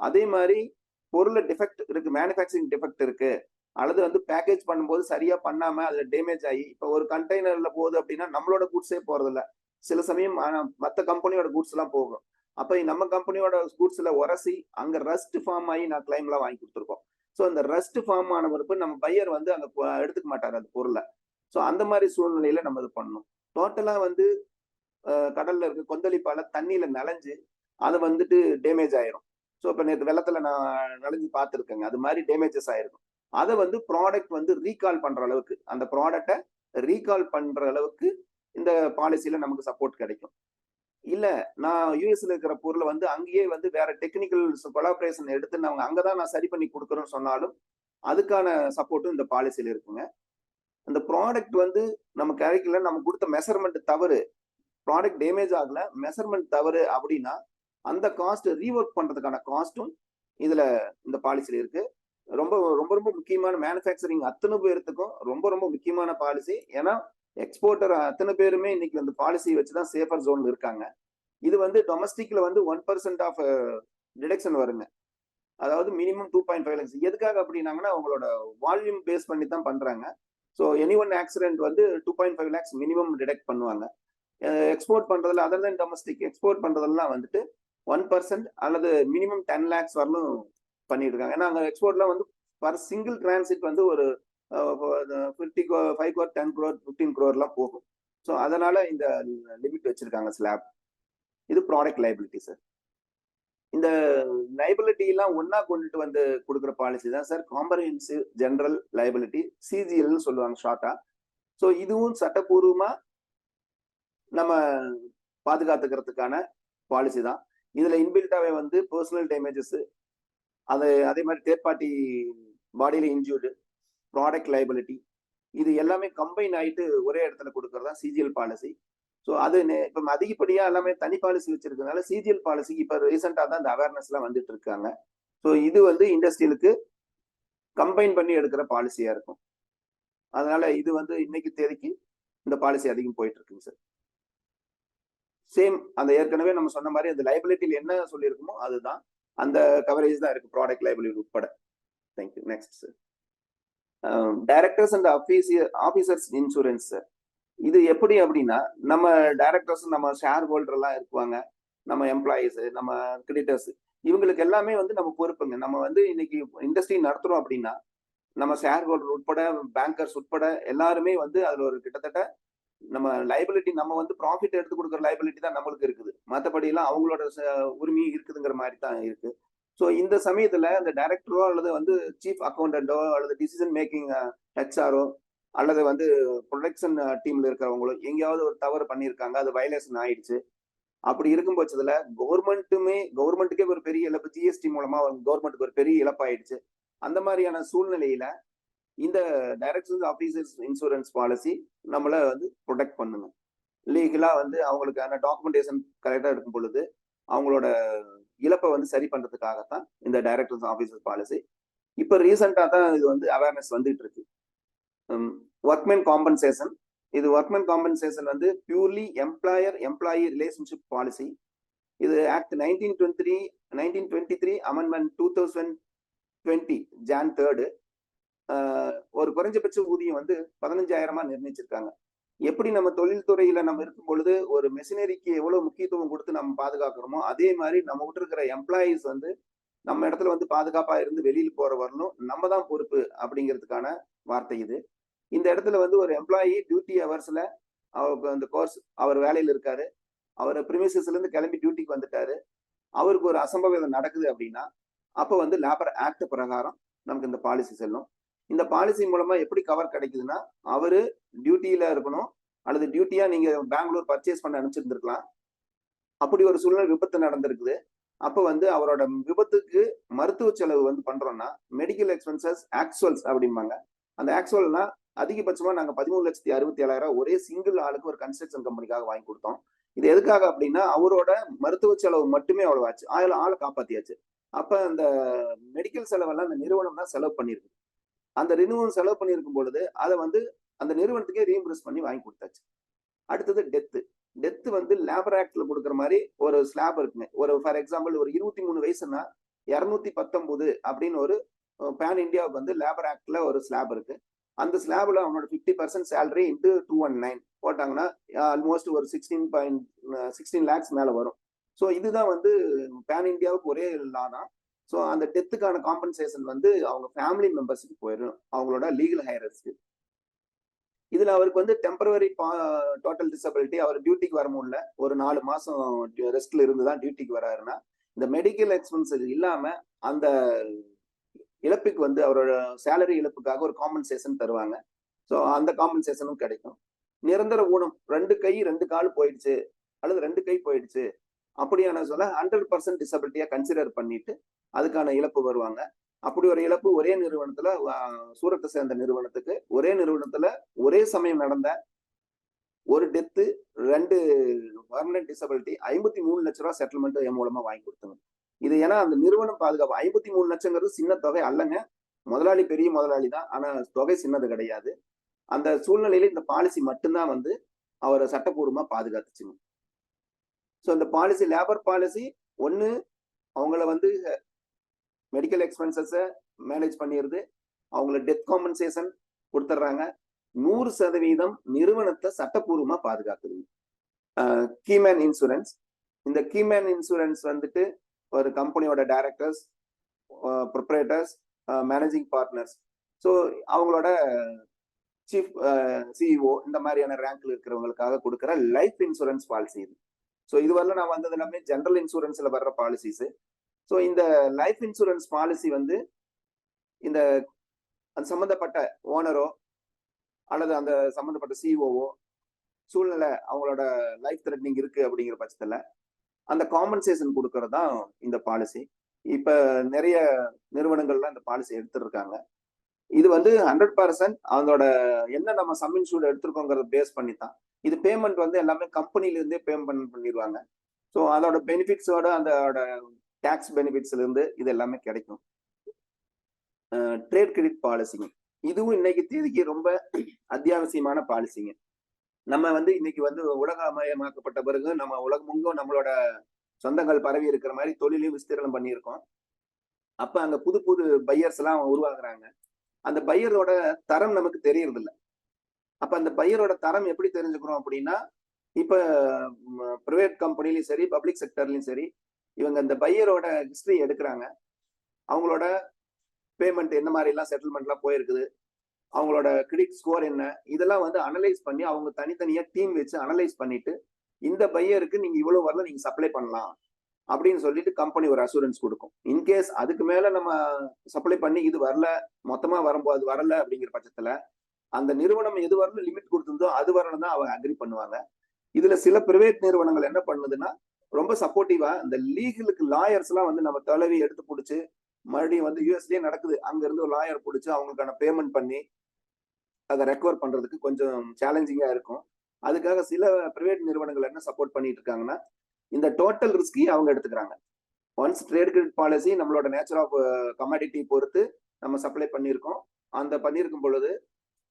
அதே மாதிரி பொருள்ல டிஃபெக்ட் இருக்கு, மேனுஃபேக்சரிங் டிஃபெக்ட் இருக்கு, அல்லது வந்து பேக்கேஜ் பண்ணும்போது சரியா பண்ணாம அதுல டேமேஜ் ஆகி இப்போ ஒரு கண்டெய்னர்ல போகுது அப்படின்னா நம்மளோட கூட்ஸே போறது இல்ல. சில சமயம் மற்ற கம்பெனியோட கூட்ஸ் எல்லாம் போகும். அப்ப நம்ம கம்பெனியோட கூட்ஸ்ல உரசி அங்க ரஸ்ட் ஃபார்ம் ஆகி நான் கிளைம் எல்லாம் வாங்கி கொடுத்துருக்கோம். ஸோ அந்த ரஸ்ட் ஃபார்ம் ஆன பிறப்பு நம்ம பையர் வந்து அங்க எடுத்துக்க மாட்டாரு அந்த பொருளை. ஸோ அந்த மாதிரி சூழ்நிலையில நம்ம இது பண்ணணும். டோட்டலா வந்து கடல்ல இருக்க கொந்தளிப்பால தண்ணியில நனைஞ்சு அது வந்துட்டு டேமேஜ் ஆயிரும். ஸோ இப்போ நேற்று வெள்ளத்துல நான் நனைஞ்சு பார்த்துருக்கேங்க. அது மாதிரி டேமேஜஸ் ஆயிருக்கும். அதை வந்து ப்ராடக்ட் வந்து ரீகால் பண்ற அளவுக்கு, அந்த ப்ராடக்டை ரீகால் பண்ற அளவுக்கு இந்த பாலிசியில நமக்கு சப்போர்ட் கிடைக்கும். இல்ல நான் யூஎஸ்ல இருக்கிற பொருளை வந்து அங்கேயே வந்து வேற டெக்னிக்கல் கொலாபரேஷன் எடுத்து அவங்க அங்கதான் நான் சரி பண்ணி கொடுக்குறேன்னு சொன்னாலும் அதுக்கான சப்போர்ட்டும் இந்த பாலிசியில இருக்குங்க. அந்த ப்ராடக்ட் வந்து நம்ம கிடைக்கல, நம்ம கொடுத்த மெஷர்மெண்ட் தவறு, ப்ராடக்ட் டேமேஜ் ஆகல, மெஷர்மெண்ட் தவறு அப்படின்னா அந்த காஸ்ட் ரீஒர்க் பண்றதுக்கான காஸ்டும் இதுல இந்த பாலிசியில இருக்கு. ரொம்ப ரொம்ப ரொம்ப முக்கியமான மேனுஃபேக்சரிங் அத்தனை பேர்த்துக்கும் ரொம்ப ரொம்ப முக்கியமான பாலிசி. ஏன்னா எக்ஸ்போர்ட்டர் அத்தனை பேருமே இன்னைக்கு வந்து பாலிசி வச்சுதான் சேஃபர் ஜோன்ல இருக்காங்க. இது வந்து டொமஸ்டிக்ல வந்து 1% ஆஃப் டிடக்ஷன் வருங்க. அதாவது மினிமம் 2.5 lakhs. எதுக்காக அப்படின்னாங்கன்னா அவங்களோட வால்யூம் பேஸ் பண்ணி தான் பண்றாங்க. ஸோ எனி ஒன் ஆக்சிடென்ட் வந்து 2.5 lakhs மினிமம் டிடெக்ட் பண்ணுவாங்க. எக்ஸ்போர்ட் பண்றதுல அதர் தென் டொமஸ்டிக் எக்ஸ்போர்ட் பண்றதெல்லாம் வந்துட்டு 1% அல்லது மினிமம் 10 lakhs வரலும் பண்ணிட்டு இருக்காங்க. ஏன்னா அங்க எக்ஸ்போர்ட்லாம் வந்து பர் சிங்கிள் டிரான்சிட் வந்து ஒரு 5 crore, 10 crore, 15 crore எல்லாம் போகும். ஸோ அதனால இந்த லிமிட் வச்சிருக்காங்க ஸ்லாப். இது ப்ராடக்ட் லைபிலிட்டி சார். இந்த லைபிலிட்டி எல்லாம் ஒன்னா கொண்டுட்டு வந்து கொடுக்குற பாலிசி தான் சார் காம்ப்ரஹென்சிவ் ஜெனரல் லைபிலிட்டி, சிஜிஎல்னு சொல்லுவாங்க ஷார்ட்டா. ஸோ இதுவும் சட்டப்பூர்வமா நம்ம பாதுகாத்துக்கிறதுக்கான பாலிசி தான். இதுல இன்பில்டாவே வந்து பர்சனல் டேமேஜஸ், அதே மாதிரி தேர்ட் பார்ட்டி பாடியில இன்ஜூர்டு, ப்ராடக்ட் லைபிலிட்டி, இது எல்லாமே கம்பைன் ஆயிட்டு ஒரே இடத்துல கொடுக்கறதா சிஜிஎல் பாலிசி. ஸோ அது இப்போ அதிகப்படியா எல்லாமே தனி பாலிசி வச்சிருக்கனால சிஜிஎல் பாலிசி இப்போ ரீசெண்டா தான் இந்த அவேர்னஸ் எல்லாம் வந்துட்டு இருக்காங்க. ஸோ இது வந்து இண்டஸ்ட்ரியலுக்கு கம்பைன் பண்ணி எடுக்கிற பாலிசியா இருக்கும். அதனால இது வந்து இன்னைக்கு தேதிக்கு இந்த பாலிசி அதிகம் போயிட்டு இருக்குங்க சார். சேம் அந்த ஏற்கனவே நம்ம சொன்ன மாதிரி அந்த லைபிலிட்டியில் என்ன சொல்லியிருக்குமோ அதுதான், அந்த கவரேஜ் தான் இருக்கு ப்ராடக்ட் லைபிலிட்டி உட்பட. Thank you. Next sir, directors and officers insurance sir. இது எப்படி அப்படின்னா நம்ம டைரக்டர்ஸ், நம்ம ஷேர் ஹோல்டர் எல்லாம் இருக்குவாங்க, நம்ம எம்ப்ளாயிஸ், நம்ம கிரெடிட்டர்ஸ், இவங்களுக்கு எல்லாமே வந்து நம்ம பொறுப்புங்க. நம்ம வந்து இன்னைக்கு இண்டஸ்ட்ரி நடத்துறோம் அப்படின்னா நம்ம ஷேர் ஹோல்டர் உட்பட, பேங்கர்ஸ் உட்பட எல்லாருமே வந்து அதுல ஒரு கிட்டத்தட்ட நம்ம லைபிலிட்டி, நம்ம வந்து ப்ராஃபிட் எடுத்து கொடுக்குற லைபிலிட்டி தான் நம்மளுக்கு இருக்குது. மற்றபடி எல்லாம் அவங்களோட உரிமையும் இருக்குதுங்கிற மாதிரி தான் இருக்கு. ஸோ இந்த சமயத்துல அந்த டைரக்டரோ அல்லது வந்து சீஃப் அக்கௌண்டன்டோ அல்லது டிசிஷன் மேக்கிங் ஹெச்ஆரோ அல்லது வந்து ப்ரொடக்ஷன் டீம்ல இருக்கிறவங்களோ எங்கேயாவது ஒரு தவறு பண்ணியிருக்காங்க, அது வயலேஷன் ஆயிடுச்சு. அப்படி இருக்கும் பட்சத்துல கவர்மெண்ட்டுக்கே ஒரு பெரிய இழப்பு, ஜிஎஸ்டி மூலமா கவர்மெண்ட்டுக்கு ஒரு பெரிய இழப்பாயிடுச்சு. அந்த மாதிரியான சூழ்நிலையில இந்த டைரக்டர்ஸ் ஆபீசர்ஸ் இன்சூரன்ஸ் பாலிசி நம்மள வந்து ப்ரொடெக்ட் பண்ணுங்க. லீகலா வந்து அவங்களுக்கான டாக்குமெண்டேஷன் கரெக்டா இருக்கும் பொழுது அவங்களோட இழப்பை வந்து சரி பண்றதுக்காகத்தான் இந்த டைரக்டர்ஸ் ஆபீசர்ஸ் பாலிசி. இப்ப ரீசெண்டா தான் இது வந்து அவேர்னஸ் வந்துட்டு இருக்கு. ஒர்க்மேன் காம்பன்சேஷன், இது ஒர்க்மேன் காம்பன்சேஷன் வந்து பியூர்லி எம்ப்ளாயி ரிலேஷன்ஷிப் பாலிசி. இது ஆக்ட் 1923 அமெண்ட்மெண்ட் 2020 Jan 3 ஒரு குறைஞ்சபட்ச ஊதியம் வந்து 15,000 நிர்ணயிச்சிருக்காங்க. எப்படி நம்ம தொழில்துறையில நம்ம இருக்கும் பொழுது ஒரு மெஷினரிக்கு எவ்வளவு முக்கியத்துவம் கொடுத்து நம்ம பாதுகாக்கிறோமோ அதே மாதிரி நம்ம விட்டு இருக்கிற எம்ப்ளாயிஸ் வந்து நம்ம இடத்துல வந்து பாதுகாப்பா இருந்து வெளியில போற வரணும், நம்ம தான் பொறுப்பு அப்படிங்கிறதுக்கான வார்த்தை இது. இந்த இடத்துல வந்து ஒரு எம்ப்ளாயி டியூட்டி ஹவர்ஸ்ல அவருக்கு அந்த கோர்ஸ் அவர் வேலையில இருக்காரு, அவர் பிரிமிசஸ்ல இருந்து கிளம்பி டியூட்டிக்கு வந்துட்டாரு, அவருக்கு ஒரு அசம்பாவிதம் நடக்குது அப்படின்னா, அப்ப வந்து லேபர் ஆக்ட் பிரகாரம் நமக்கு இந்த பாலிசி செல்லும். இந்த பாலிசி மூலமா எப்படி கவர் கிடைக்குதுன்னா, அவரு டியூட்டியில இருக்கணும், அல்லது டியூட்டியா நீங்க பெங்களூர் பர்ச்சேஸ் பண்ண அனுப்பிச்சிருந்திருக்கலாம். அப்படி ஒரு சூழ்நிலை விபத்து நடந்திருக்குது. அப்ப வந்து அவரோட விபத்துக்கு மருத்துவ செலவு வந்து பண்றோம்னா, மெடிக்கல் எக்ஸ்பென்சஸ் ஆக்சுவல்ஸ் அப்படிம்பாங்க. அந்த ஆக்சுவல்னா அதிகபட்சமா நாங்க 13,67,000 ஒரே சிங்கிள் ஆளுக்கு ஒரு கன்ஸ்ட்ரக்ஷன் கம்பெனிக்காக வாங்கி கொடுத்தோம். இது எதுக்காக அப்படின்னா, அவரோட மருத்துவ செலவு மட்டுமே அவ்வளவு ஆச்சு. ஆள காப்பாத்தியாச்சு. அப்ப அந்த மெடிக்கல் செலவெல்லாம் அந்த நிறுவனம் தான் செலவு பண்ணிருக்கு. அந்த நிறுவனம் செலவு பண்ணியிருக்கும் பொழுது, அத வந்து அந்த நிறுவனத்துக்கே ரீஇம்பர்ஸ் பண்ணி வாங்கி கொடுத்தாச்சு. அடுத்தது டெத்து. டெத் வந்து லேபர் ஆக்ட்ல கொடுக்குற மாதிரி ஒரு ஸ்லாப் இருக்குங்க. ஒரு ஃபார் எக்ஸாம்பிள் ஒரு 23 வயசுன்னா 219 அப்படின்னு ஒரு பேன் இந்தியாவுக்கு வந்து லேபர் ஆக்ட்ல ஒரு ஸ்லாப் இருக்கு. அந்த ஸ்லாப்ல அவனோட 50% சேலரி இன்டு 219 போட்டாங்கன்னா ஆல்மோஸ்ட் ஒரு 16 லேக்ஸ் மேல வரும். ஸோ இதுதான் வந்து பேன் இந்தியாவுக்கு ஒரே லா தான். ஸோ அந்த டெத்துக்கான காம்பன்சேஷன் வந்து அவங்க ஃபேமிலி மெம்பர்ஸுக்கு போயிடும், அவங்களோட லீகல் ஹையர்ஸ்க்கு. இதுல அவருக்கு வந்து டெம்பரவரி டோட்டல் டிசபிலிட்டி, அவர் டியூட்டிக்கு வர முடியல, ஒரு 4 மாசம் ரெஸ்ட்ல இருந்துதான் டியூட்டிக்கு வராருன்னா, இந்த மெடிக்கல் எக்ஸ்பென்சஸ் இல்லாம அந்த இழப்புக்கு வந்து அவரோட சேலரி இழப்புக்காக ஒரு காம்பன்சேஷன் தருவாங்க. ஸோ அந்த காம்பன்சேஷனும் கிடைக்கும். நிரந்தர ஊனம், 2 கை 2 கால் போயிடுச்சு அல்லது 2 கை போயிடுச்சு அப்படியான சொல்ல 100% டிசபிலிட்டியா கன்சிடர் பண்ணிட்டு அதுக்கான இழப்பு வருவாங்க. அப்படி ஒரு இழப்பு ஒரே நிறுவனத்துல சூரத்தை சேர்ந்த நிறுவனத்துக்கு ஒரே நிறுவனத்துல ஒரே சமயம் நடந்த ஒரு டெத்து 2 பர்மனன்ட் டிசபிலிட்டி 53 லட்ச ரூபாய் செட்டில்மெண்ட் என் மூலமா வாங்கி கொடுத்தாங்க. இது ஏன்னா அந்த நிறுவனம் பாதுகாப்பு 53 லட்சங்கிறது சின்ன தொகை அல்லங்க. முதலாளி பெரிய முதலாளி தான், ஆனா தொகை சின்னது கிடையாது. அந்த சூழ்நிலையில இந்த பாலிசி மட்டும்தான் வந்து அவரை சட்டப்பூர்வமா பாதுகாத்துச்சுங்க. ஸோ இந்த பாலிசி லேபர் பாலிசி ஒண்ணு அவங்கள வந்து மெடிக்கல் எக்ஸ்பென்சஸை மேனேஜ் பண்ணிடுது, அவங்கள டெத் காம்பன்சேஷன் கொடுத்துட்றாங்க, 100% நிறுவனத்தை சட்டப்பூர்வமா பாதுகாக்குது. கீமேன் இன்சூரன்ஸ், இந்த கீமேன் இன்சூரன்ஸ் வந்துட்டு ஒரு கம்பெனியோட டைரக்டர்ஸ், ப்ரொப்ரேட்டர்ஸ், மேனேஜிங் பார்ட்னர்ஸ், ஸோ அவங்களோட சீஃப் சிஇஓ இந்த மாதிரியான ரேங்க்ல இருக்கிறவங்களுக்காக கொடுக்குற லைஃப் இன்சூரன்ஸ் பாலிசி இது. ஸோ இதுவரை நான் வந்தது எல்லாமே ஜெனரல் இன்சூரன்ஸ்ல வர்ற பாலிசிஸ். ஸோ இந்த லைஃப் இன்சூரன்ஸ் பாலிசி வந்து இந்த அந்த சம்பந்தப்பட்ட ஓனரோ அல்லது அந்த சம்பந்தப்பட்ட சிஇஓவோ சூழ்நிலை அவங்களோட லைஃப் த்ரெட்னிங் இருக்கு அப்படிங்கிற பட்சத்துல அந்த காம்பன்சேஷன் கொடுக்கறது தான் இந்த பாலிசி. இப்ப நிறைய நிறுவனங்கள்லாம் இந்த பாலிசி எடுத்துட்டு இருக்காங்க. இது வந்து 100% அதோட என்ன நம்ம சம் இன்சூர்ட் எடுத்திருக்கோங்கிறத பேஸ் பண்ணி தான். இது பேமெண்ட் வந்து எல்லாமே கம்பெனில இருந்தே பேமெண்ட் பண்ணிடுவாங்க. ஸோ அதோட பெனிஃபிட்ஸோட அதோட டாக்ஸ் பெனிஃபிட்ஸ்ல இருந்து இது எல்லாமே கிடைக்கும். ட்ரேட் கிரெடிட் பாலிசிங்க, இதுவும் இன்னைக்கு தேதிக்கு ரொம்ப அத்தியாவசியமான பாலிசிங்க. நம்ம வந்து இன்னைக்கு வந்து உலகமயமாக்கப்பட்ட பிறகு நம்ம உலகமெங்கும் நம்மளோட சொந்தங்கள் பரவி இருக்கிற மாதிரி தொழிலையும் விஸ்தீரணம் பண்ணியிருக்கோம். அப்ப அங்க புது புது பையர்ஸ் எல்லாம் உருவாகுறாங்க. அந்த பையரோட தரம் நமக்கு தெரியறது இல்லை. அப்ப அந்த பையரோட தரம் எப்படி தெரிஞ்சுக்கிறோம் அப்படின்னா, இப்ப பிரைவேட் கம்பெனிலையும் சரி பப்ளிக் செக்டர்லயும் சரி இவங்க இந்த பையரோட ஹிஸ்டரி எடுக்கிறாங்க. அவங்களோட பேமெண்ட் என்ன மாதிரி எல்லாம் செட்டில்மெண்ட்லாம் போயிருக்குது, அவங்களோட கிரெடிட் ஸ்கோர் என்ன, இதெல்லாம் வந்து அனலைஸ் பண்ணி அவங்க தனித்தனியா டீம் வச்சு அனலைஸ் பண்ணிட்டு இந்த பையருக்கு நீங்க இவ்வளவு வரல நீங்க சப்ளை பண்ணலாம் அப்படின்னு சொல்லிட்டு கம்பெனி ஒரு அசூரன்ஸ் கொடுக்கும். இன்கேஸ் அதுக்கு மேல நம்ம சப்ளை பண்ணி இது வரல, மொத்தமா வரும்போது அது வரல அப்படிங்கிற பட்சத்துல அந்த நிறுவனம் எது வரல லிமிட் கொடுத்திருந்தோ அது வரணும் தான் அவங்க அக்ரி பண்ணுவாங்க. இதுல சில பிரைவேட் நிறுவனங்கள் என்ன பண்ணுதுன்னா ரொம்ப சப்போர்ட்டிவா இந்த லீகலுக்கு லாயர்ஸ் எல்லாம் வந்து நம்ம தலைவி எடுத்து பிடிச்சு மறுபடியும் வந்து யூஎஸ்லயே நடக்குது, அங்க இருந்து ஒரு லாயர் பிடிச்சு அவங்களுக்கான பேமெண்ட் பண்ணி அதை ரெக்கவர் பண்றதுக்கு கொஞ்சம் சேலஞ்சிங்கா இருக்கும். அதுக்காக சில பிரைவேட் நிறுவனங்கள் என்ன சப்போர்ட் பண்ணிட்டு இருக்காங்கன்னா இந்த டோட்டல் ரிஸ்கையும் அவங்க எடுத்துக்கிறாங்க. ஒன்ஸ் ட்ரேட் கிரெடிட் பாலிசி நம்மளோட நேச்சர் ஆஃப் கமாடிட்டி பொறுத்து நம்ம சப்ளை பண்ணியிருக்கோம். அந்த பண்ணியிருக்கும் பொழுது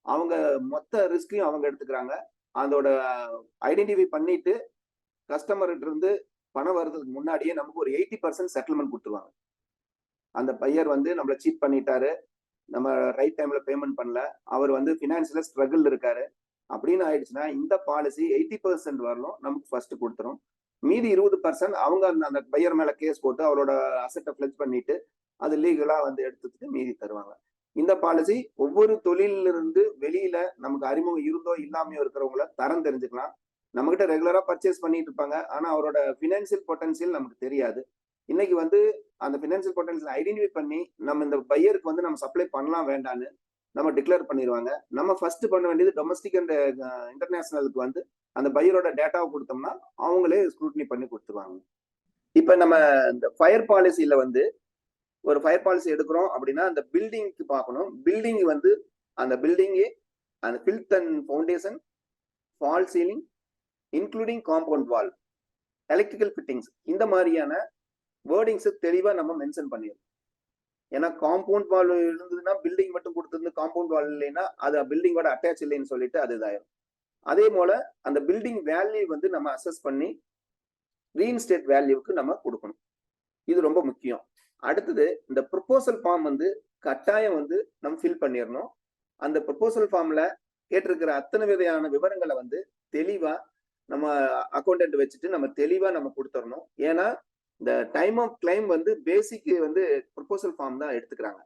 அவங்க மொத்த ரிஸ்கையும் அவங்க எடுத்துக்கிறாங்க. அதோட ஐடென்டிஃபை பண்ணிட்டு கஸ்டமர்கிட்ட இருந்து பணம் வர்றதுக்கு முன்னாடியே நமக்கு ஒரு 80% செட்டில்மெண்ட் கொடுத்துருவாங்க. அந்த பையர் வந்து நம்மளை சீட் பண்ணிட்டாரு, நம்ம ரைட் டைம்ல பேமெண்ட் பண்ணல, அவர் வந்து பினான்சியல ஸ்ட்ரகிள் இருக்காரு அப்படின்னு ஆயிடுச்சுன்னா இந்த பாலிசி 80% வரலும் நமக்கு ஃபர்ஸ்ட் கொடுத்துரும். மீதி 20% அவங்க அந்த பையர் மேல கேஸ் போட்டு அவரோட அசெட்டை பிளெஜ் பண்ணிட்டு அது லீகலா வந்து எடுத்துட்டு மீதி தருவாங்க. இந்த பாலிசி ஒவ்வொரு தொழிலிருந்து வெளியில நமக்கு அறிமுகம் இருந்தோ இல்லாமையோ இருக்கிறவங்கள தரம் தெரிஞ்சுக்கலாம். நம்ம கிட்ட ரெகுலரா பர்ச்சேஸ் பண்ணிட்டு இருப்பாங்க. ஆனா அவரோட பினான்சியல் பொட்டன்ஷியல் நமக்கு தெரியாது. இன்னைக்கு வந்து அந்த பினான்சியல் பொட்டன்ஷியல் ஐடென்டிஃபை பண்ணி நம்ம இந்த பையருக்கு வந்து நம்ம சப்ளை பண்ணலாம் வேண்டான்னு நம்ம டிக்ளேர் பண்ணிடுவாங்க. நம்ம ஃபர்ஸ்ட் பண்ண வேண்டியது டொமஸ்டிக் அண்ட் இன்டர்நேஷனலுக்கு வந்து அந்த பையரோட டேட்டாவை கொடுத்தோம்னா அவங்களே ஸ்க்ரூட்னி பண்ணி கொடுத்துருவாங்க. இப்ப நம்ம இந்த ஃபயர் பாலிசியில வந்து ஒரு ஃபயர் பாலிசி எடுக்கிறோம் அப்படின்னா அந்த பில்டிங்க்கு பார்க்கணும். பில்டிங் வந்து அந்த பில்டிங்கே அந்த filth and foundation, fall ceiling, including compound wall, electrical fittings, இந்த மாதிரியான வேர்டிங்ஸ் தெளிவா நம்ம மென்ஷன் பண்ணிடணும். ஏன்னா காம்பவுண்ட் வால் இருந்ததுன்னா பில்டிங் மட்டும் கொடுத்திருந்து காம்பவுண்ட் வால் இல்லைன்னா அது பில்டிங்கோட அட்டாச் இல்லைன்னு சொல்லிட்டு அது இதாயிரும். அதே போல அந்த பில்டிங் வேல்யூ வந்து நம்ம அசஸ் பண்ணி ரீஇன்ஸ்டேட் வேல்யூக்கு நம்ம கொடுக்கணும். இது ரொம்ப முக்கியம். அடுத்தது இந்த ப்ரொபோசல் ஃபார்ம் வந்து கட்டாயம் வந்து நம்ம ஃபில் பண்ணிடணும். அந்த ப்ரொபோசல் ஃபார்ம்ல கேட்டிருக்கிற அத்தனை விதையான விவரங்களை வந்து தெளிவா நம்ம அக்கௌண்டன்ட் வச்சுட்டு நம்ம தெளிவா நம்ம கொடுத்துடணும். ஏன்னா இந்த டைம் ஆஃப் கிளைம் வந்து பேசிக் வந்து ப்ரொபோசல் ஃபார்ம் தான் எடுத்துக்கிறாங்க.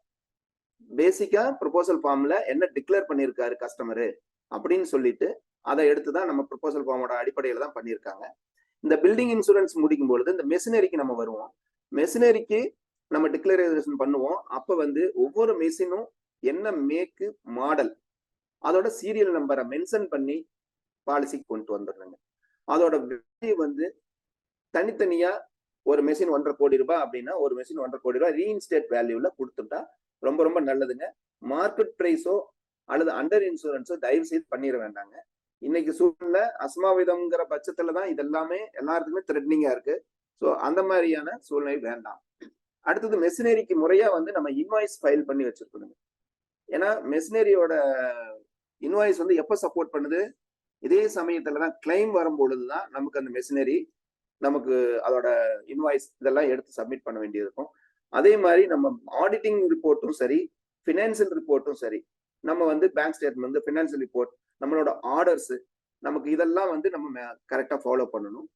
பேசிக்கா ப்ரொபோசல் ஃபார்ம்ல என்ன டிக்ளேர் பண்ணியிருக்காரு கஸ்டமரு அப்படின்னு சொல்லிட்டு அதை எடுத்துதான் நம்ம ப்ரொபோசல் ஃபார்மோட அடிப்படையில தான் பண்ணியிருக்காங்க. இந்த பில்டிங் இன்சூரன்ஸ் முடிக்கும் பொழுது இந்த மெஷினரிக்கு நம்ம வருவோம். மெஷினரிக்கு நம்ம டிக்ளரேஷன் பண்ணுவோம். அப்ப வந்து ஒவ்வொரு மெஷினும் என்ன மேக்கு, மாடல், அதோட சீரியல் நம்பரை மென்ஷன் பண்ணி பாலிசிக்கு கொண்டு வந்துடுறாங்க. அதோட வேல்யூ வந்து தனித்தனியா ஒரு மெஷின் 1.5 கோடி ரூபாய் அப்படின்னா ஒரு மெஷின் 1.5 கோடி ரூபாய் ரீஇன்ஸ்டேட் வேல்யூல கொடுத்துட்டா ரொம்ப ரொம்ப நல்லதுங்க. மார்க்கெட் பிரைஸோ அல்லது அண்டர் இன்சூரன்ஸோ தயவு செய்து பண்ணிட வேண்டாங்க. இன்னைக்கு சூழ்நிலை அசம்பாவிதம்ங்கிற பட்சத்துல தான் இதெல்லாமே எல்லாருக்குமே த்ரெட்னிங்கா இருக்கு. ஸோ அந்த மாதிரியான சூழ்நிலை வேண்டாம். அடுத்தது மெஷினரிக்கு முறையா வந்து நம்ம இன்வாய்ஸ் ஃபைல் பண்ணி வச்சிருக்கணுங்க. ஏன்னா மெஷினரியோட இன்வாய்ஸ் வந்து எப்ப சப்போர்ட் பண்ணுது, இதே சமயத்துல தான் கிளைம் வரும்பொழுதுதான் நமக்கு அந்த மெஷினரி நமக்கு அதோட இன்வாய்ஸ் இதெல்லாம் எடுத்து சப்மிட் பண்ண வேண்டியது இருக்கும். அதே மாதிரி நம்ம ஆடிட்டிங் ரிப்போர்ட்டும் சரி, பினான்சியல் ரிப்போர்ட்டும் சரி, நம்ம வந்து பேங்க் ஸ்டேட்மெண்ட், பினான்சியல் ரிப்போர்ட், நம்மளோட ஆர்டர்ஸ், நமக்கு இதெல்லாம் வந்து நம்ம கரெக்டா ஃபாலோ பண்ணணும்.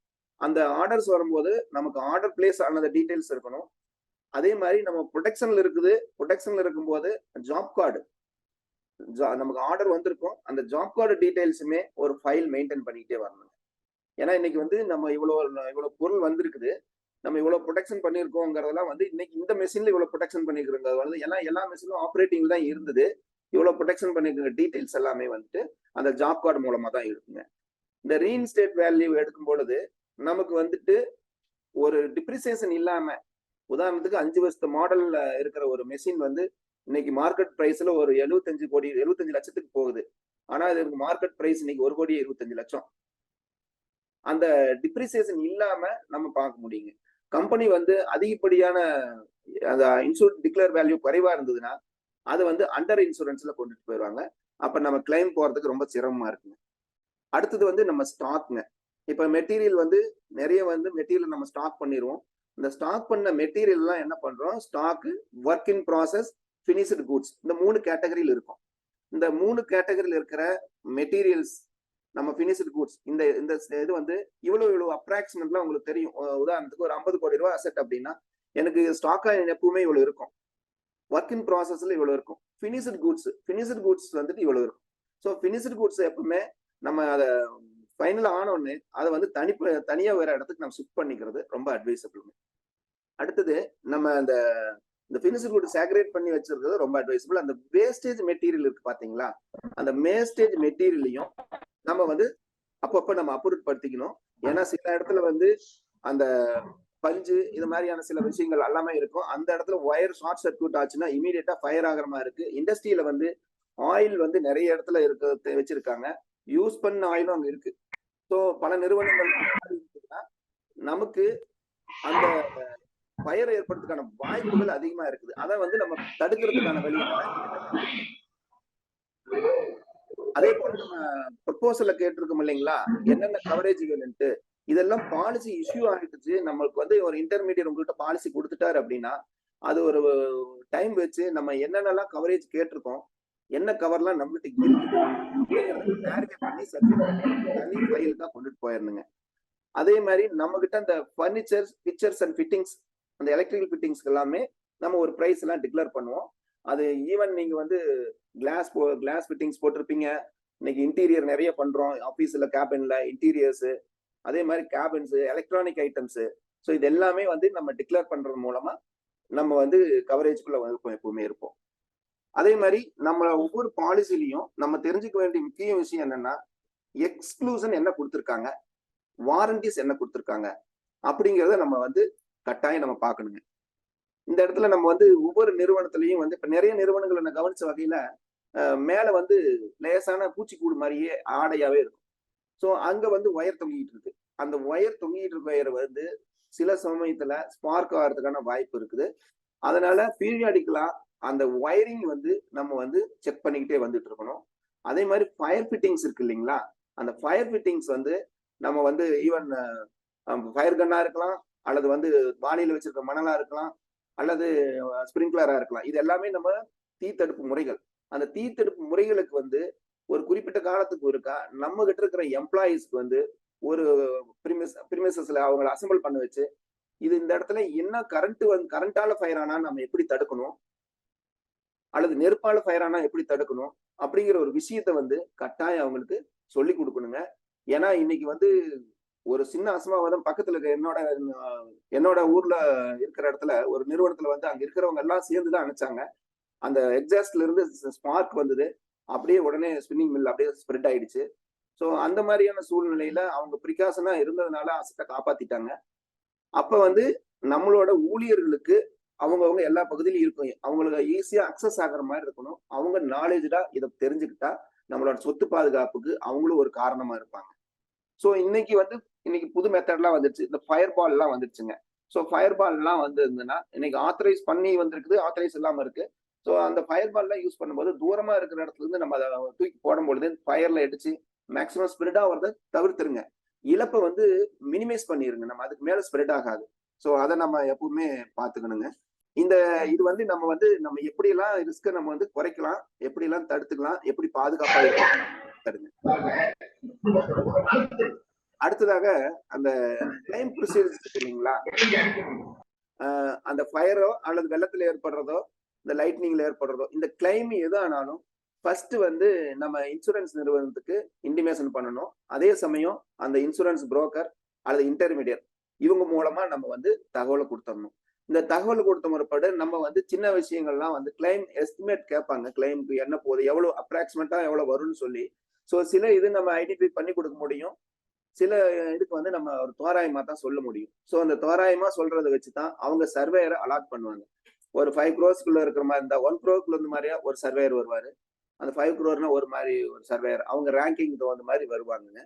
அந்த ஆர்டர்ஸ் வரும்போது நமக்கு ஆர்டர் பிளேஸ் ஆனது டீடைல்ஸ் இருக்கணும். அதே மாதிரி நம்ம ப்ரொடெக்ஷன்ல இருக்குது, ப்ரொடெக்ஷன்ல இருக்கும்போது ஜாப் கார்டு, நமக்கு ஆர்டர் வந்திருக்கும், அந்த ஜாப் கார்டு டீடைல்ஸுமே ஒரு ஃபைல் மெயின்டைன் பண்ணிக்கிட்டே வரணும். ஏன்னா இன்னைக்கு வந்து நம்ம இவ்வளவு பொருள் வந்திருக்குது, நம்ம இவ்வளவு ப்ரொடெக்ஷன் பண்ணியிருக்கோங்கிறதெல்லாம் வந்து இன்னைக்கு இந்த மெஷின்ல இவ்வளவு ப்ரொடெக்ஷன் பண்ணிருக்கிறது வந்து ஏன்னா எல்லா மெஷினும் ஆப்ரேட்டிங் தான் இருந்தது. இவ்வளவு ப்ரொடெக்ஷன் பண்ணிருக்கிற டீடைல்ஸ் எல்லாமே வந்துட்டு அந்த ஜாப் கார்டு மூலமா தான் இருக்குங்க. இந்த ரீஇன்ஸ்டேட் வேல்யூ எடுக்கும் பொழுது நமக்கு வந்துட்டு ஒரு டிப்ரிசியேஷன் இல்லாம, உதாரணத்துக்கு 5 வருஷத்து மாடல்ல இருக்கிற ஒரு மெஷின் வந்து இன்னைக்கு மார்க்கெட் பிரைஸ்ல ஒரு 75 லட்சத்துக்கு போகுது. ஆனா இதுக்கு மார்க்கெட் பிரைஸ் இன்னைக்கு 1,25,00,000. அந்த டிப்ரிசியேஷன் இல்லாம நம்ம பார்க்க முடியுங்க. கம்பெனி வந்து அதிகப்படியான அந்த இன்சூரன்ஸ் டிக்ளேர் வேல்யூ குறைவா இருந்ததுன்னா அது வந்து அண்டர் இன்சூரன்ஸ்ல கொண்டுட்டு போயிடுவாங்க. அப்ப நம்ம கிளைம் போறதுக்கு ரொம்ப சிரமமா இருக்குங்க. அடுத்தது வந்து நம்ம ஸ்டாக்ங்க. இப்ப மெட்டீரியல் வந்து நிறைய வந்து மெட்டீரியல் நம்ம ஸ்டாக் பண்ணிடுவோம். இந்த ஸ்டாக் பண்ண மெட்டீரியல் எல்லாம் என்ன பண்றோம், stock, work in process, finished goods, இந்த 3 கேட்டகரியில் இருக்கும். இந்த 3 கேட்டகரியில் இருக்கிற மெட்டீரியல்ஸ், நம்ம பினிஷ்டு குட்ஸ், இந்த இந்த இது வந்து இவ்வளவு அப்ராக்சிமேட்லாம் உங்களுக்கு தெரியும். உதாரணத்துக்கு ஒரு 50 கோடி ரூபாய் அசெட் அப்படின்னா எனக்கு ஸ்டாக்கா எப்பவுமே இவ்வளவு இருக்கும். ஒர்க் இன் ப்ராசஸ்ல இவ்வளவு இருக்கும். பினிஷ்டு குட்ஸ் வந்துட்டு இவ்வளவு இருக்கும். ஸோ பினிஷ்டு குட்ஸ் எப்பவுமே நம்ம அதை ஃபைனல் ஆனோடனே அதை வந்து தனியா வேற இடத்துக்கு நம்ம ஷிஃப்ட் பண்ணிக்கிறது ரொம்ப அட்வைசபிள். அடுத்தது நம்ம இந்த பினிஷ்டு குட் சேக்ரேட் பண்ணி வச்சிருக்கிறது ரொம்ப அட்வைசபிள். அந்த வேஸ்டேஜ் மெட்டீரியல் இருக்கு பாத்தீங்களா, அந்த வேஸ்டேஜ் மெட்டீரியலையும் நம்ம வந்து அப்பப்ப நம்ம அப்புறப்படுத்திக்கணும். ஏன்னா சில இடத்துல வந்து அந்த பஞ்சு இது மாதிரியான சில விஷயங்கள் எல்லாமே இருக்கும். அந்த இடத்துல ஒயர் ஷார்ட் சர்க்யூட் ஆச்சுன்னா இமீடியட்டா ஃபயர் ஆகிற மாதிரி இருக்கு. இண்டஸ்ட்ரியில வந்து ஆயில் வந்து நிறைய இடத்துல வச்சிருக்காங்க. யூஸ் பண்ண ஆயிலும் அங்க இருக்கு. ஸோ பல நிறுவனங்கள் நமக்கு அந்த ஃபயர் ஏற்படுறதுக்கான வாய்ப்புகள் அதிகமா இருக்குது. அதை வந்து நம்ம தடுக்கிறதுக்கான வழி அதே போல நம்ம ப்ரொபோசல்ல கேட்டிருக்கோம் இல்லைங்களா, என்னென்ன கவரேஜ்கள், இதெல்லாம் பாலிசி இஷ்யூ ஆகிடுச்சு. நம்மளுக்கு வந்து ஒரு இன்டர்மீடியட் உங்கள்கிட்ட பாலிசி கொடுத்துட்டாரு அப்படின்னா அது ஒரு டைம் வச்சு நம்ம என்னென்னலாம் கவரேஜ் கேட்டிருக்கோம், என்ன கவர்லாம் நம்மகிட்ட இருக்கு பண்ணி தனி ஃபைல் தான் கொண்டுட்டு போயிடணுங்க. அதே மாதிரி நம்ம கிட்ட அந்த பர்னிச்சர், பிக்சர்ஸ் அண்ட் ஃபிட்டிங்ஸ், அந்த எலக்ட்ரிக்கல் ஃபிட்டிங்ஸ்க்கு எல்லாமே நம்ம ஒரு பிரைஸ் எல்லாம் டிக்ளேர் பண்ணுவோம். அது ஈவன் நீங்க வந்து கிளாஸ் ஃபிட்டிங்ஸ் போட்டிருப்பீங்க, இன்னைக்கு இன்டீரியர் நிறைய பண்றோம், ஆபீஸ்ல கேபின்ல இன்டீரியர்ஸ், அதே மாதிரி கேபின்ஸ், எலக்ட்ரானிக் ஐட்டம்ஸ். ஸோ இது எல்லாமே வந்து நம்ம டிக்ளேர் பண்றது மூலமா நம்ம வந்து கவரேஜ்குள்ள வந்து எப்பவுமே இருப்போம். அதே மாதிரி நம்ம ஒவ்வொரு பாலிசிலையும் நம்ம தெரிஞ்சுக்க வேண்டிய முக்கிய விஷயம் என்னன்னா, எக்ஸ்க்ளூசன் என்ன கொடுத்துருக்காங்க, வாரண்டிஸ் என்ன கொடுத்துருக்காங்க அப்படிங்கிறத நம்ம வந்து கட்டாயம் நம்ம பார்க்கணுங்க. இந்த இடத்துல நம்ம வந்து ஒவ்வொரு நிறுவனத்திலையும் வந்து இப்ப நிறைய நிறுவனங்களை நான் கவனிச்ச வகையில மேல வந்து லேசான பூச்சிக்கூடு மாதிரியே ஆடையாவே இருக்கும். ஸோ அங்க வந்து ஒயர் தொங்கிட்டு இருக்கு. அந்த ஒயர் தொங்கிட்டு இருக்க ஒயர் வந்து சில சமயத்துல ஸ்பார்க் ஆகிறதுக்கான வாய்ப்பு இருக்குது. அதனால பீரியாடிக்கலா அந்த ஒயரிங் வந்து நம்ம வந்து செக் பண்ணிக்கிட்டே வந்துட்டு இருக்கணும். அதே மாதிரி ஃபயர் ஃபிட்டிங்ஸ் இருக்கு இல்லைங்களா, அந்த ஃபயர் ஃபிட்டிங்ஸ் வந்து நம்ம வந்து ஈவன் ஃபயர் கன்னா இருக்கலாம், அல்லது வந்து வாளியில வச்சிருக்க மணலா இருக்கலாம், அல்லது ஸ்பிரிங்க்லரா இருக்கலாம். இது எல்லாமே நம்ம தீத்தடுப்பு முறைகள். அந்த தீத்தடுப்பு முறைகளுக்கு வந்து ஒரு குறிப்பிட்ட காலத்துக்கு ஒருக்கா நம்ம கிட்ட இருக்கிற எம்ப்ளாயிஸ்க்கு வந்து ஒரு பிரிமிசஸ்ல அவங்களை அசம்பிள் பண்ண வச்சு, இது இந்த இடத்துல என்ன கரண்டால ஃபயர் ஆனா நம்ம எப்படி தடுக்கணும், அல்லது நெருப்பால ஃபயர் ஆனா எப்படி தடுக்கணும் அப்படிங்கிற ஒரு விஷயத்த வந்து கட்டாயம் அவங்களுக்கு சொல்லி கொடுக்கணுங்க. ஏன்னா இன்னைக்கு வந்து ஒரு சின்ன அசம்பாவிதம் பக்கத்துல இருக்க என்னோட ஊர்ல இருக்கிற இடத்துல ஒரு நிறுவனத்துல வந்து அங்க இருக்கிறவங்க எல்லாம் சேர்ந்துதான் அனுப்பிச்சாங்க. அந்த எக்ஸாஸ்ட்ல இருந்து ஸ்பார்க் வந்தது, அப்படியே உடனே ஸ்பின்னிங் மில் அப்படியே ஸ்ப்ரெட் ஆயிடுச்சு. ஸோ அந்த மாதிரியான சூழ்நிலையில அவங்க பிரிகாஷனா இருந்ததுனால அசத்தை காப்பாத்திட்டாங்க. அப்ப வந்து நம்மளோட ஊழியர்களுக்கு அவங்கவுங்க எல்லா பகுதியிலும் இருக்கும், அவங்களுக்கு ஈஸியா அக்சஸ் ஆகுற மாதிரி இருக்கணும். அவங்க நாலேஜா இதை தெரிஞ்சுக்கிட்டா நம்மளோட சொத்து பாதுகாப்புக்கு அவங்களும் ஒரு காரணமா இருப்பாங்க. ஸோ இன்னைக்கு புது மெத்தட்லாம் வந்துருச்சு. இந்த ஃபயர் பால் எல்லாம் வந்துருச்சுங்க. ஸோ ஃபயர் பால் எல்லாம் வந்து இருந்ததுன்னா இன்னைக்கு ஆத்தரைஸ் பண்ணி வந்திருக்குது, ஆத்தரைஸ் இல்லாம இருக்கு. ஸோ அந்த ஃபயர் பால் எல்லாம் யூஸ் பண்ணும்போது தூரமா இருக்கிற இடத்துல இருந்து நம்ம அதை தூக்கி போடும்பொழுது ஃபயர்ல அடிச்சு மேக்சிமம் ஸ்ப்ரெட் ஆகிறத தவிர்த்துருங்க. இழப்பை வந்து மினிமைஸ் பண்ணிருங்க, நம்ம அதுக்கு மேல ஸ்ப்ரெட் ஆகாது. ஸோ அதை நம்ம எப்பவுமே பார்த்துக்கணுங்க. இது வந்து நம்ம எப்படியெல்லாம் ரிஸ்கை நம்ம வந்து குறைக்கலாம், எப்படியெல்லாம் தடுத்துக்கலாம், எப்படி பாதுகாப்பா இருக்கலாம். அடுத்ததாக அந்த கிளைம் ப்ரொசீஜர்ஸ் இருக்கு இல்லைங்களா, அந்த ஃபயரோ அல்லது வெள்ளத்துல ஏற்படுறதோ இந்த லைட்னிங்ல ஏற்படுறதோ இந்த கிளைம் எது ஆனாலும் ஃபர்ஸ்ட் வந்து நம்ம இன்சூரன்ஸ் நிறுவனத்துக்கு இன்டிமேஷன் பண்ணணும். அதே சமயம் அந்த இன்சூரன்ஸ் புரோக்கர் அல்லது இன்டர்மீடியட் இவங்க மூலமா நம்ம வந்து தகவலை கொடுத்துடணும். இந்த தகவல் கொடுத்த முறைப்பட நம்ம வந்து சின்ன விஷயங்கள்லாம் வந்து கிளைம் எஸ்டிமேட் கேட்பாங்க, கிளைமுக்கு என்ன போகுது, எவ்வளவு அப்ராக்சிமேட்டா எவ்வளவு வரும்னு சொல்லி. ஸோ சில இது நம்ம ஐடென்டிஃபை பண்ணி கொடுக்க முடியும், சில இதுக்கு வந்து நம்ம ஒரு தோராயமா தான் சொல்ல முடியும். ஸோ அந்த தோராயமா சொல்றதை வச்சுதான் அவங்க சர்வேயரை அலாட் பண்ணுவாங்க. ஒரு 5 crores இருக்கிற மாதிரி இருந்தா 1 crore இருந்த மாதிரியா ஒரு சர்வேயர் வருவாரு. அந்த 5 crore ஒரு மாதிரி ஒரு சர்வேயர், அவங்க ரேங்கிங் தகுந்த மாதிரி வருவாங்க.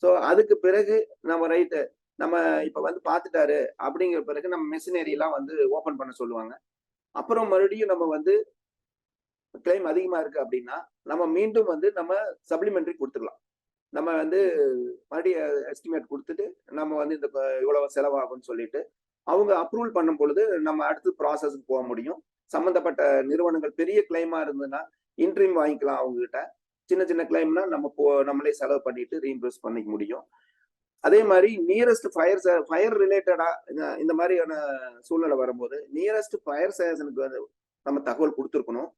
ஸோ அதுக்கு பிறகு நம்ம ரைட்டு நம்ம இப்ப வந்து பாத்துட்டாரு அப்படிங்கிற பிறகு நம்ம மெஷினரி எல்லாம் வந்து ஓபன் பண்ண சொல்லுவாங்க. அப்புறம் மறுபடியும் நம்ம வந்து கிளைம் அதிகமா இருக்கு அப்படின்னா நம்ம மீண்டும் வந்து நம்ம சப்ளிமெண்டரி கொடுத்துக்கலாம். நம்ம வந்து மறுபடியும் எஸ்டிமேட் கொடுத்துட்டு நம்ம வந்து இந்த இவ்வளவு செலவாகும்னு சொல்லிட்டு அவங்க அப்ரூவல் பண்ணும் பொழுது நம்ம அடுத்து ப்ராசஸ்க்கு போக முடியும். சம்பந்தப்பட்ட நிறுவனங்கள் பெரிய கிளைமா இருந்ததுன்னா இன்ட்ரீம் வாங்கிக்கலாம் அவங்க கிட்ட. சின்ன சின்ன கிளைம்னா நம்மளே செலவு பண்ணிட்டு ரீஇம்பர்ஸ் பண்ணிக்க முடியும். அதே மாதிரி நியரஸ்ட் ஃபயர் ரிலேட்டடா இந்த மாதிரியான சூழ்நிலை வரும்போது நியரஸ்ட் ஃபயர் ஸ்டேஷனுக்கு வந்து நம்ம தகவல் கொடுத்துருக்கணும்.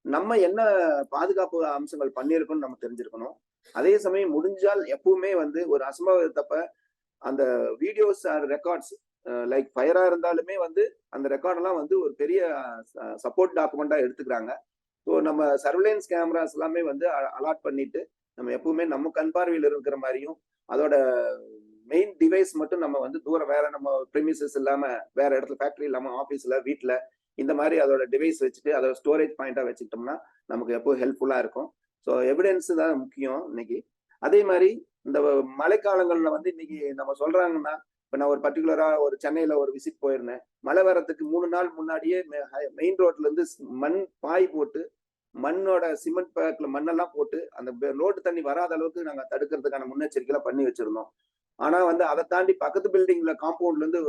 நம்ம என்ன பாதுகாப்பு அம்சங்கள் பண்ணியிருக்கோம்னு நம்ம தெரிஞ்சிருக்கணும். அதே சமயம் முடிஞ்சால் எப்பவுமே வந்து ஒரு அசம்பாவிதத்தப்ப அந்த வீடியோஸ் ஆர் ரெக்கார்ட்ஸ் லைக் ஃபயரா இருந்தாலுமே வந்து அந்த ரெக்கார்ட் எல்லாம் வந்து ஒரு பெரிய சப்போர்ட் டாக்குமெண்டா எடுத்துக்கிறாங்க. ஸோ நம்ம சர்வேலன்ஸ் கேமராஸ் எல்லாமே வந்து அலாட் பண்ணிட்டு நம்ம எப்பவுமே நம்ம கண் பார்வையில் இருக்கிற மாதிரியும் அதோட மெயின் டிவைஸ் மட்டும் நம்ம வந்து தூரம் வேற நம்ம ப்ரிமிசஸ் இல்லாம வேற இடத்துல ஃபேக்டரி இல்லாம ஆஃபீஸ்ல வீட்டுல இந்த மாதிரி அதோட டிவைஸ் வச்சுட்டு அதோட ஸ்டோரேஜ் பாயிண்டா வச்சுக்கிட்டோம்னா நமக்கு எப்போ ஹெல்ப்ஃபுல்லா இருக்கும். ஸோ எவிடன்ஸ் தான் முக்கியம் இன்னைக்கு. அதே மாதிரி இந்த மழைக்காலங்கள்ல வந்து இன்னைக்கு நம்ம சொல்றாங்கன்னா, இப்ப நான் ஒரு பர்டிகுலரா ஒரு சென்னையில ஒரு விசிட் போயிருந்தேன். மழை வரத்துக்கு 3 நாள் முன்னாடியே மெயின் ரோட்ல இருந்து மண் பாய் போட்டு மண்ணோட சிமெண்ட் பேக்ல மண்ணெல்லாம் போட்டு அந்த ரோடு தண்ணி வராத அளவுக்கு நாங்க தடுக்கிறதுக்கான முன்னெச்சரிக்கை பண்ணி வச்சிருந்தோம். ஆனா வந்து அதை தாண்டி பக்கத்து பில்டிங்ல காம்பவுண்ட்ல இருந்து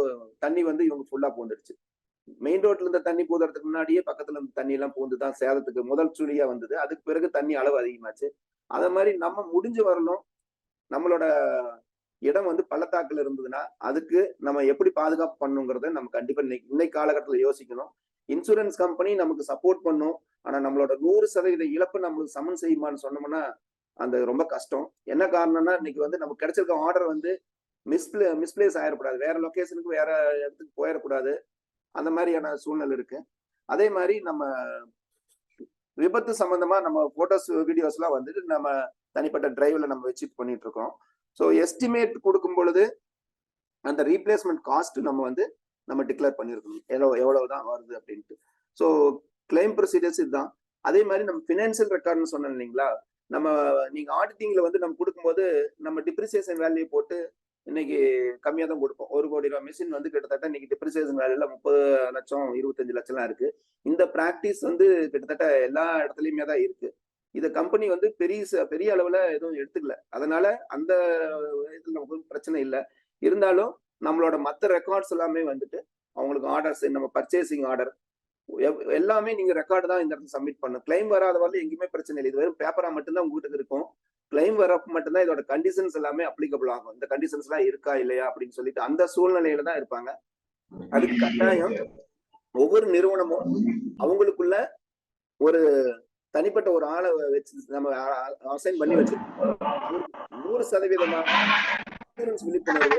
தண்ணி வந்து இவங்க ஃபுல்லா பூந்துடுச்சு. மெயின் ரோட்ல இருந்த தண்ணி பூதுறதுக்கு முன்னாடியே பக்கத்துல இருந்த தண்ணி எல்லாம் பூந்துதான் சேதத்துக்கு முதல் சுழியா வந்தது. அதுக்கு பிறகு தண்ணி அளவு அதிகமாச்சு. அத மாதிரி நம்ம முடிஞ்சு வரணும். நம்மளோட இடம் வந்து பள்ளத்தாக்குல இருந்ததுன்னா அதுக்கு நம்ம எப்படி பாதுகாப்பு பண்ணுங்கிறத நம்ம கண்டிப்பா இன்னைக்கு காலகட்டத்துல யோசிக்கணும். இன்சூரன்ஸ் கம்பெனி நமக்கு சப்போர்ட் பண்ணும். ஆனா நம்மளோட 100% இழப்பு நம்மளுக்கு சமன் செய்யுமான்னு சொன்னோம்னா அந்த ரொம்ப கஷ்டம். என்ன காரணம்னா இன்னைக்கு வந்து நமக்கு கிடைச்சிருக்க ஆர்டர் வந்து மிஸ்பிளேஸ் ஆயிடக்கூடாது, வேற லொகேஷனுக்கு வேற இடத்துக்கு போயிடக்கூடாது, அந்த மாதிரியான சூழ்நிலை இருக்கு. அதே மாதிரி நம்ம விபத்து சம்பந்தமா நம்ம போட்டோஸ் வீடியோஸ் எல்லாம் வந்துட்டு நம்ம தனிப்பட்ட டிரைவ்ல நம்ம வச்சு பண்ணிட்டு இருக்கோம். ஸோ எஸ்டிமேட் கொடுக்கும் பொழுது அந்த ரீப்ளேஸ்மெண்ட் காஸ்ட் நம்ம டிக்ளேர் பண்ணிருக்கணும், எவ்வளவுதான் வருது அப்படின்ட்டு. ஸோ கிளைம் ப்ரொசீஜர்ஸ் இதுதான். அதே மாதிரி நம்ம பினான்சியல் ரெக்கார்ட்னு சொன்னோம் இல்லைங்களா, நம்ம நீங்க ஆடிட்டிங்ல வந்து நம்ம கொடுக்கும்போது நம்ம டிப்ரிசியேஷன் வேல்யூ போட்டு இன்னைக்கு கம்மியா தான் கொடுப்போம். 1 கோடி ரூபாய் மிஷின் வந்து கிட்டத்தட்ட இன்னைக்கு டிப்ரிசியேஷன் வேல்யூல 30 லட்சம் 25 லட்சம்லாம் இருக்கு. இந்த பிராக்டிஸ் வந்து கிட்டத்தட்ட எல்லா இடத்துலயுமே தான் இருக்கு. இத கம்பெனி வந்து பெரிய அளவுல எதுவும் எடுத்துக்கல. அதனால அந்த இதுல நமக்கு பிரச்சனை இல்லை. இருந்தாலும் நம்மளோட மற்ற ரெக்கார்ட்ஸ் எல்லாமே வந்துட்டு அவங்களுக்கு ஆர்டர்ஸ், நம்ம பர்ச்சேசிங் ஆர்டர் எல்லாமே நீங்க ரெக்கார்டு தான் இந்த இடத்துல சப்மிட் பண்ணும். கிளைம் வராத வரல எங்கேயுமே பிரச்சனை இல்லை. இது வெறும் பேப்பரா மட்டும்தான் உங்ககிட்ட இருக்கும். கிளைம் வரப்ப மட்டும்தான் இதோட கண்டிஷன்ஸ் எல்லாமே அப்ளிகபிள் ஆகும். இந்த கண்டிஷன்ஸ் எல்லாம் இருக்கா இல்லையா அப்படின்னு சொல்லிட்டு அந்த சூழ்நிலையில தான் இருப்பாங்க. அதுக்கு கட்டாயம் ஒவ்வொரு நிறுவனமும் அவங்களுக்குள்ள ஒரு தனிப்பட்ட ஒரு ஆளை வச்சு நம்ம அசைன் பண்ணி வச்சிருக்கோம். 100% விழிப்புணர்வு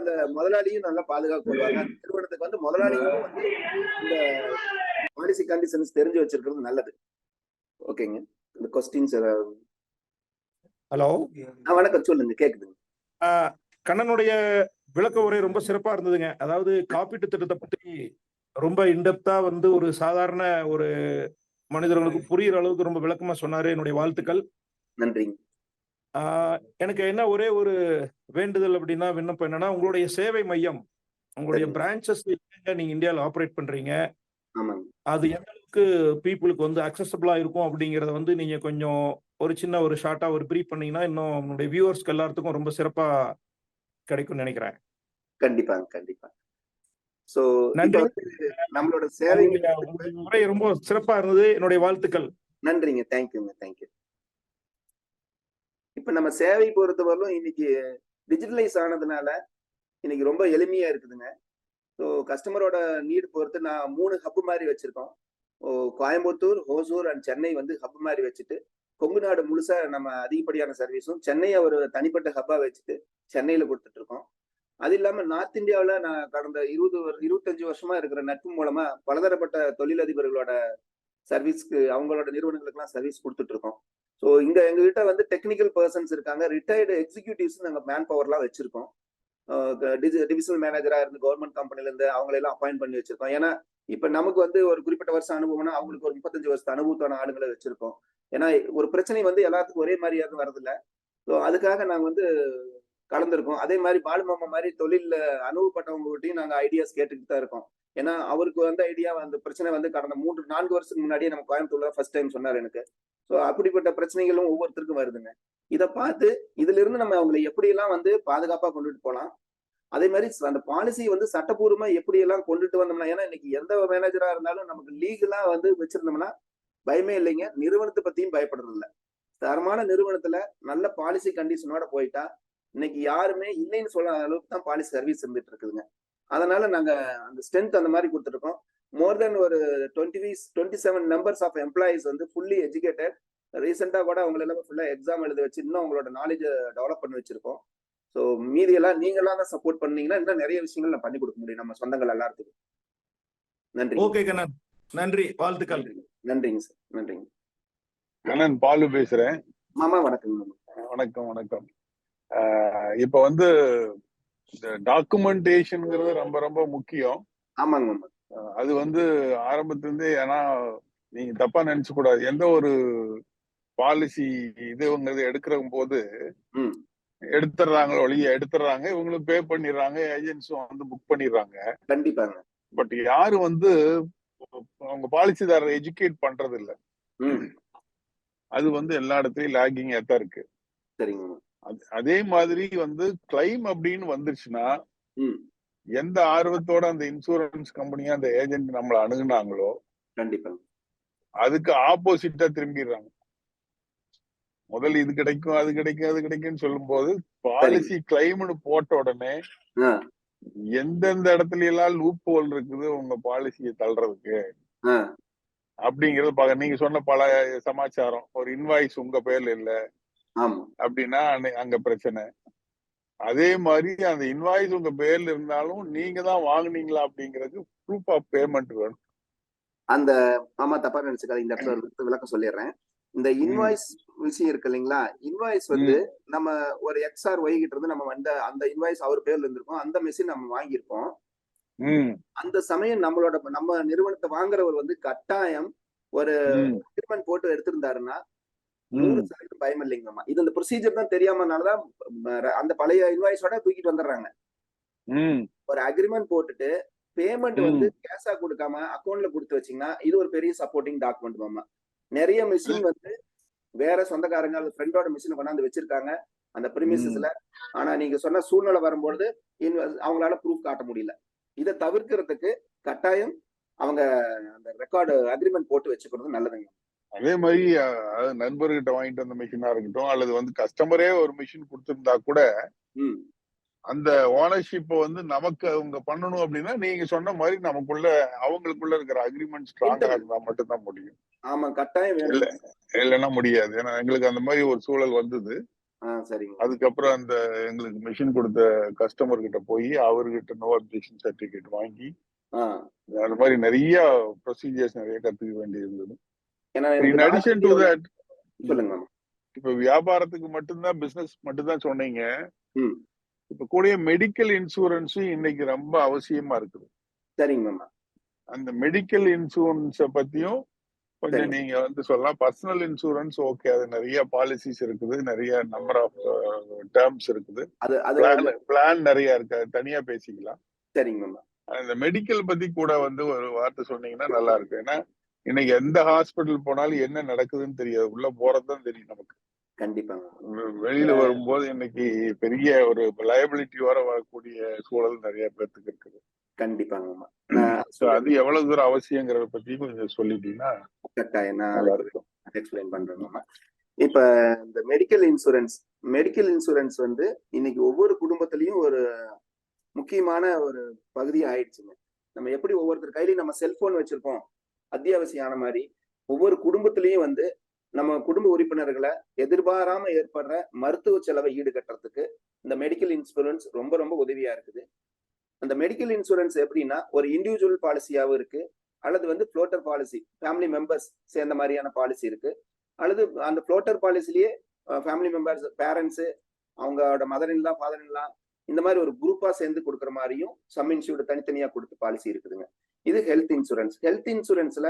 அந்த முதலாளியும் நல்லா பாதுகாப்பு கொள்வாங்க. நிறுவனத்துக்கு வந்து முதலாளியும் வந்து இந்த பாலிசி கண்டிஷன்ஸ் தெரிஞ்சு வச்சிருக்கிறது நல்லது. ஓகேங்க. இந்த கொஸ்டின்ஸ் ஹலோ, வணக்கம், சொல்லுங்க, கேக்குதுங்க. கண்ணனுடைய விளக்க உரை ரொம்ப சிறப்பா இருந்ததுங்க. அதாவது காப்பீட்டு திட்டத்தை பற்றி ரொம்ப இன்டெப்தா வந்து ஒரு சாதாரண ஒரு மனிதர்களுக்கு புரியுற அளவுக்கு ரொம்ப விளக்கமா சொன்னாரு. என்னுடைய வாழ்த்துக்கள். நன்றிங்க. எனக்கு என்ன ஒரே ஒரு வேண்டுதல் அப்படின்னா, விண்ணப்பம் என்னன்னா, உங்களுடைய சேவை மையம், உங்களுடைய பிரான்ச்சஸ் நீங்க இந்தியாவில் ஆப்ரேட் பண்றீங்க, அது எந்த அளவுக்கு பீப்புளுக்கு வந்து அக்சசபிளா இருக்கும் அப்படிங்கறத வந்து நீங்க கொஞ்சம் ஒரு சின்ன ஒரு ஷார்ட்டா ஒரு ப்ரீஃப் பண்ணீங்கன்னா இன்னும் உங்களுடைய வியூவர்ஸ்க்கு எல்லாத்துக்கும் ரொம்ப சிறப்பா கிடைக்கும்னு நினைக்கிறேன். கண்டிப்பாங்க, கண்டிப்பா. சோ நன்றி. நம்மளோட சேவை உரை ரொம்ப சிறப்பா இருந்தது. என்னுடைய வாழ்த்துக்கள். நன்றிங்க. தேங்க்யூங்க. தேங்க்யூ. இப்ப நம்ம சேவை பொறுத்தவரையிலும் இன்னைக்கு டிஜிட்டலைஸ் ஆனதுனால இன்னைக்கு ரொம்ப எளிமையா இருக்குதுங்க. ஸோ கஸ்டமரோட நீடு பொறுத்து நான் 3 ஹப் மாதிரி வச்சிருக்கோம். கோயம்புத்தூர், ஹோசூர் அண்ட் சென்னை வந்து ஹப் மாதிரி வச்சுட்டு கொங்கு நாடு முழுசா நம்ம அதிகப்படியான சர்வீஸும் சென்னையை ஒரு தனிப்பட்ட ஹப்பா வச்சுட்டு சென்னையில கொடுத்துட்டு இருக்கோம். அது இல்லாம நார்த் இந்தியாவில் நான் கடந்த 25 வருஷமா இருக்கிற நட்பு மூலமா பலதரப்பட்ட தொழிலதிபர்களோட சர்வீஸ்க்கு அவங்களோட நிறுவனங்களுக்கு எல்லாம் சர்வீஸ் கொடுத்துட்டு இருக்கோம். ஸோ இங்க எங்ககிட்ட வந்து டெக்னிக்கல் பர்சன்ஸ் இருக்காங்க, ரிட்டையர்டு எக்ஸிக்யூட்டிவ்ஸ் நாங்கள் மேன் பவர்லாம் வச்சிருக்கோம். டிவிஷனல் மேனேஜரா இருந்து கவர்மெண்ட் கம்பெனில இருந்து அவங்களெல்லாம் அப்பாயிண்ட் பண்ணி வச்சிருக்கோம். ஏன்னா இப்ப நமக்கு வந்து ஒரு குறிப்பிட்ட வருஷம் அனுபவம்னா அவங்களுக்கு ஒரு 35 வருஷம் அனுபவத்தான ஆளுங்களை வச்சிருக்கோம். ஏன்னா ஒரு பிரச்சனை வந்து எல்லாத்துக்கும் ஒரே மாதிரி யாரும் வரதில்லை. ஸோ அதுக்காக நாங்க வந்து கலந்துருக்கோம். அதே மாதிரி பாலுமாமா மாதிரி தொழில அனுபவப்பட்டவங்ககிட்டையும் நாங்க ஐடியாஸ் கேட்டுக்கிட்டு தான் இருக்கோம். ஏன்னா அவருக்கு வந்து ஐடியா அந்த பிரச்சனை வந்து கடந்த 3-4 வருஷத்துக்கு முன்னாடியே நம்ம கோயம்புத்தூர்ல ஃபர்ஸ்ட் டைம் சொன்னார் எனக்கு. ஸோ அப்படிப்பட்ட பிரச்சனைகளும் ஒவ்வொருத்தருக்கும் வருதுங்க. இதை பார்த்து இதுல இருந்து நம்ம அவங்களை எப்படியெல்லாம் வந்து பாதுகாப்பா கொண்டுட்டு போகலாம், அதே மாதிரி அந்த பாலிசி வந்து சட்டப்பூர்வமா எப்படி எல்லாம் கொண்டுட்டு வந்தோம்னா, ஏன்னா இன்னைக்கு எந்த மேனேஜரா இருந்தாலும் நமக்கு லீகலா வந்து வச்சிருந்தோம்னா பயமே இல்லைங்க. நிறுவனத்தை பத்தியும் பயப்படுறது இல்லை. தரமான நிறுவனத்துல நல்ல பாலிசி கண்டிஷனோட போயிட்டா இன்னைக்கு யாருமே இல்லைன்னு சொல்ல அளவுக்கு தான் பாலிசி சர்வீஸ் இருந்துட்டு இருக்குதுங்க. அதனால நாங்க அந்த ஸ்ட்ரென்த் அந்த மாதிரி கொடுத்துருக்கோம். மோர் தென் ஒரு 27 நம்பர்ஸ் ஆஃப் எம்ப்ளாயிஸ் வந்து ஃபுல்லி எஜுகேட்டட். ரீசெண்டா கூட அவங்க எல்லாமே ஃபுல்லா எக்ஸாம் எழுத வச்சு இன்னும் அவங்களோட நாலேஜ் டெவலப் பண்ணி வச்சிருக்கோம். ஸோ மீதி எல்லாம் நீங்களாம் தான் சப்போர்ட் பண்ணீங்கன்னா இன்னும் நிறைய விஷயங்கள் நான் பண்ணி கொடுக்க முடியும் நம்ம சொந்தங்கள் எல்லாத்துக்கும். நன்றி. ஓகே கண்ணன், நன்றி, வாழ்த்துக்கள். நன்றிங்க சார். நன்றிங்க. கண்ணன் பாலு பேசுறேன். மாமா வணக்கம். வணக்கம் வணக்கம். இப்ப வந்து டாக்குமெண்டேஷன்ங்கிறது ரொம்ப ரொம்ப முக்கியம். ஆமாங்க மாமா. அது வந்து ஆரம்பத்துல இருந்தே, ஏன்னா நீங்க தப்பா நினைச்சு கூடாது, எந்த ஒரு பாலிசி இதுங்கிறது எடுக்கிற போது எடுத்துடுறாங்க ஒழிய எடுத்துடுறாங்க, இவங்களும் பே பண்ணிடுறாங்க, ஏஜென்ட்ஸும் வந்து புக் பண்ணிடுறாங்க. கண்டிப்பாங்க. பட் யாரும் வந்து அவங்க பாலிசிதாரரை எஜுகேட் பண்றது இல்லை. அது வந்து எல்லா இடத்துலயும் லாகிங் தான் இருக்கு. சரிங்க. அதே மாதிரி வந்து கிளைம் அப்படின்னு வந்துருச்சுன்னா எந்த ஆர்வத்தோட அந்த இன்சூரன்ஸ் கம்பெனியா அந்த ஏஜென்ட் நம்மளை அணுகுனாங்களோ கண்டிப்பா அதுக்கு ஆப்போசிட்டா திரும்பிடுறாங்க. முதல்ல இது கிடைக்கும் அது கிடைக்கும் அது கிடைக்கும்னு சொல்லும் போது பாலிசி கிளைம்னு போட்ட உடனே எந்தெந்த இடத்துல எல்லாம் லூப் ஹோல் இருக்குது உங்க பாலிசியை தள்ளுறதுக்கு அப்படிங்கறது பாக்க. நீங்க சொன்ன பல சமாச்சாரம், ஒரு இன்வாய்ஸ் உங்க பேர்ல இல்ல ஆமா அப்படின்னா அங்க பிரச்சனை. அதே மாதிரி அந்த இன்வாய்ஸ் உங்க பேர்ல இருந்தாலும் நீங்க தான் வாங்குனீங்களா அப்படிங்கிறது ப்ரூஃப் ஆஃப் பேமெண்ட் வேணும். அந்த ஆமா, தப்பா நினைச்சுக்காது. இந்த இடத்துல ஒரு விளக்கம் சொல்லிடுறேன். இந்த இன்வாய்ஸ் விஷயம் இருக்கு இல்லைங்களா? இன்வாய்ஸ் வந்து நம்ம ஒரு எக்ஸ்ஆர் ஒய் கிட்ட இருந்து நம்ம அந்த இன்வாய்ஸ் அவர் பேர்ல இருந்திருக்கும். அந்த மெஷின் நம்ம வாங்கியிருப்போம். அந்த சமயம் நம்ம நிறுவனத்தை வாங்குறவர் வந்து கட்டாயம் ஒரு அக்ரிமெண்ட் போட்டு எடுத்திருந்தாருன்னா 100% பயம் இல்லைங்கம்மா. இது அந்த ப்ரொசீஜர் தான் தெரியாமனாலதான் அந்த பழைய இன்வாய்ஸோட தூக்கிட்டு வந்துடுறாங்க. ஒரு அக்ரிமெண்ட் போட்டுட்டு பேமெண்ட் வந்து கேஷா கொடுக்காம அக்கௌண்ட்ல கொடுத்து வச்சீங்கன்னா இது ஒரு பெரிய சப்போர்ட்டிங் டாக்குமெண்ட் மாமா. நிறைய மிஷின் வந்து வேற சொந்தக்காரங்க அல்லது ஃப்ரெண்டோட மிஷினை கொண்டாந்து வச்சிருக்காங்க அந்த பிரிமிசஸ்ல. ஆனா நீங்க சொன்ன சூழ்நிலை வரும்பொழுது அவங்களால ப்ரூஃப் காட்ட முடியல. இதை தவிர்க்கிறதுக்கு கட்டாயம் அவங்க அந்த ரெக்கார்டு அக்ரிமெண்ட் போட்டு வச்சுக்கிறது நல்லதுங்க. அதே மாதிரி நண்பர்கிட்ட வாங்கிட்டு வந்த மிஷினா இருக்கட்டும், அல்லது வந்து கஸ்டமரே ஒரு மிஷின் கொடுத்திருந்தா கூட அந்த ஓனர்ஷிப் வந்து நமக்கு அவங்க பண்ணணும் அப்படின்னா நீங்க சொன்ன மாதிரி நமக்குள்ள அவங்களுக்குள்ள இருக்கிற அக்ரிமெண்ட் ஸ்ட்ராங்கா இருந்தா மட்டும்தான் முடியும். ஆமா, கட்டாயம் இல்லைன்னா முடியாது. ஏன்னா எங்களுக்கு அந்த மாதிரி ஒரு சூழல் வந்தது. சரிங்க. அதுக்கப்புறம் அந்த எங்களுக்கு மிஷின் கொடுத்த கஸ்டமர் கிட்ட போய் அவர்கிட்ட நோ அப்ஜெக்ஷன் சர்டிபிகேட் வாங்கி அந்த மாதிரி நிறைய ப்ரொசீஜர்ஸ் நிறைய கத்துக்க வேண்டி இருந்தது. இன் அடிஷன் டு தட், சொல்லுங்க. இப்ப வியாபாரத்துக்கு மட்டும்தான் பிசினஸ் மட்டும்தான் சொன்னீங்க. இப்ப கூட மெடிக்கல் இன்சூரன்ஸும் இன்னைக்கு ரொம்ப அவசியமா இருக்குது. சரிங்க மாமா. அந்த மெடிக்கல் இன்சூரன்ஸ பத்தியும் கொஞ்சம் நீங்க வந்து சொல்லலாம். பர்சனல் இன்சூரன்ஸ் ஓகே, அது நிறைய பாலிசிஸ் இருக்குது, நிறைய நம்பர் ஆஃப் டேர்ம்ஸ் இருக்குது, பிளான் நிறைய இருக்கு, அது தனியா பேசிக்கலாம். சரிங்க மாமா. அந்த மெடிக்கல் பத்தி கூட வந்து ஒரு வார்த்தை சொன்னீங்கன்னா நல்லா இருக்கு. ஏன்னா இன்னைக்கு எந்த ஹாஸ்பிட்டல் போனாலும் என்ன நடக்குதுன்னு தெரியாது, உள்ள போறதுதான் தெரியும் நமக்கு. கண்டிப்பா. வெளியில வரும்போது இன்னைக்கு பெரிய ஒரு லயபிலிட்டியோட வரக்கூடிய சூழல் நிறைய பேருக்கு இருக்குது. கண்டிப்பாங்கம்மா. அது எவ்வளவு தூரம் அவசியங்கிறத பத்தி கொஞ்சம் சொல்லிட்டீங்கன்னா கட்டாயம் நல்லா இருக்கும். எக்ஸ்பிளைன் பண்றேங்கம்மா. இப்ப இந்த மெடிக்கல் இன்சூரன்ஸ் வந்து இன்னைக்கு ஒவ்வொரு குடும்பத்திலயும் ஒரு முக்கியமான ஒரு பகுதி ஆயிடுச்சுங்க. நம்ம எப்படி ஒவ்வொருத்தர் கையிலயும் நம்ம செல்போன் வச்சிருப்போம் அத்தியாவசியமான மாதிரி, ஒவ்வொரு குடும்பத்திலயும் வந்து நம்ம குடும்ப உறுப்பினர்களை எதிர்பாராம ஏற்படுற மருத்துவ செலவை ஈடுகட்டுறதுக்கு இந்த மெடிக்கல் இன்சூரன்ஸ் ரொம்ப ரொம்ப உதவியா இருக்குது. அந்த மெடிக்கல் இன்சூரன்ஸ் எப்படின்னா ஒரு இண்டிவிஜுவல் பாலிசியாவும் இருக்கு, அல்லது வந்து ஃப்ளோட்டர் பாலிசி, ஃபேமிலி மெம்பர்ஸ் சேர்ந்த மாதிரியான பாலிசி இருக்கு, அல்லது அந்த ஃப்ளோட்டர் பாலிசிலேயே ஃபேமிலி மெம்பர்ஸ், பேரண்ட்ஸ், அவங்களோட மதர் இன்லா, ஃபாதர் இன்லா, இந்த மாதிரி ஒரு குரூப்பா சேர்ந்து கொடுக்குற மாதிரியும் சம் இன்சூர்டு தனித்தனியா கொடுத்து பாலிசி இருக்குதுங்க. இது ஹெல்த் இன்சூரன்ஸ். ஹெல்த் இன்சூரன்ஸ்ல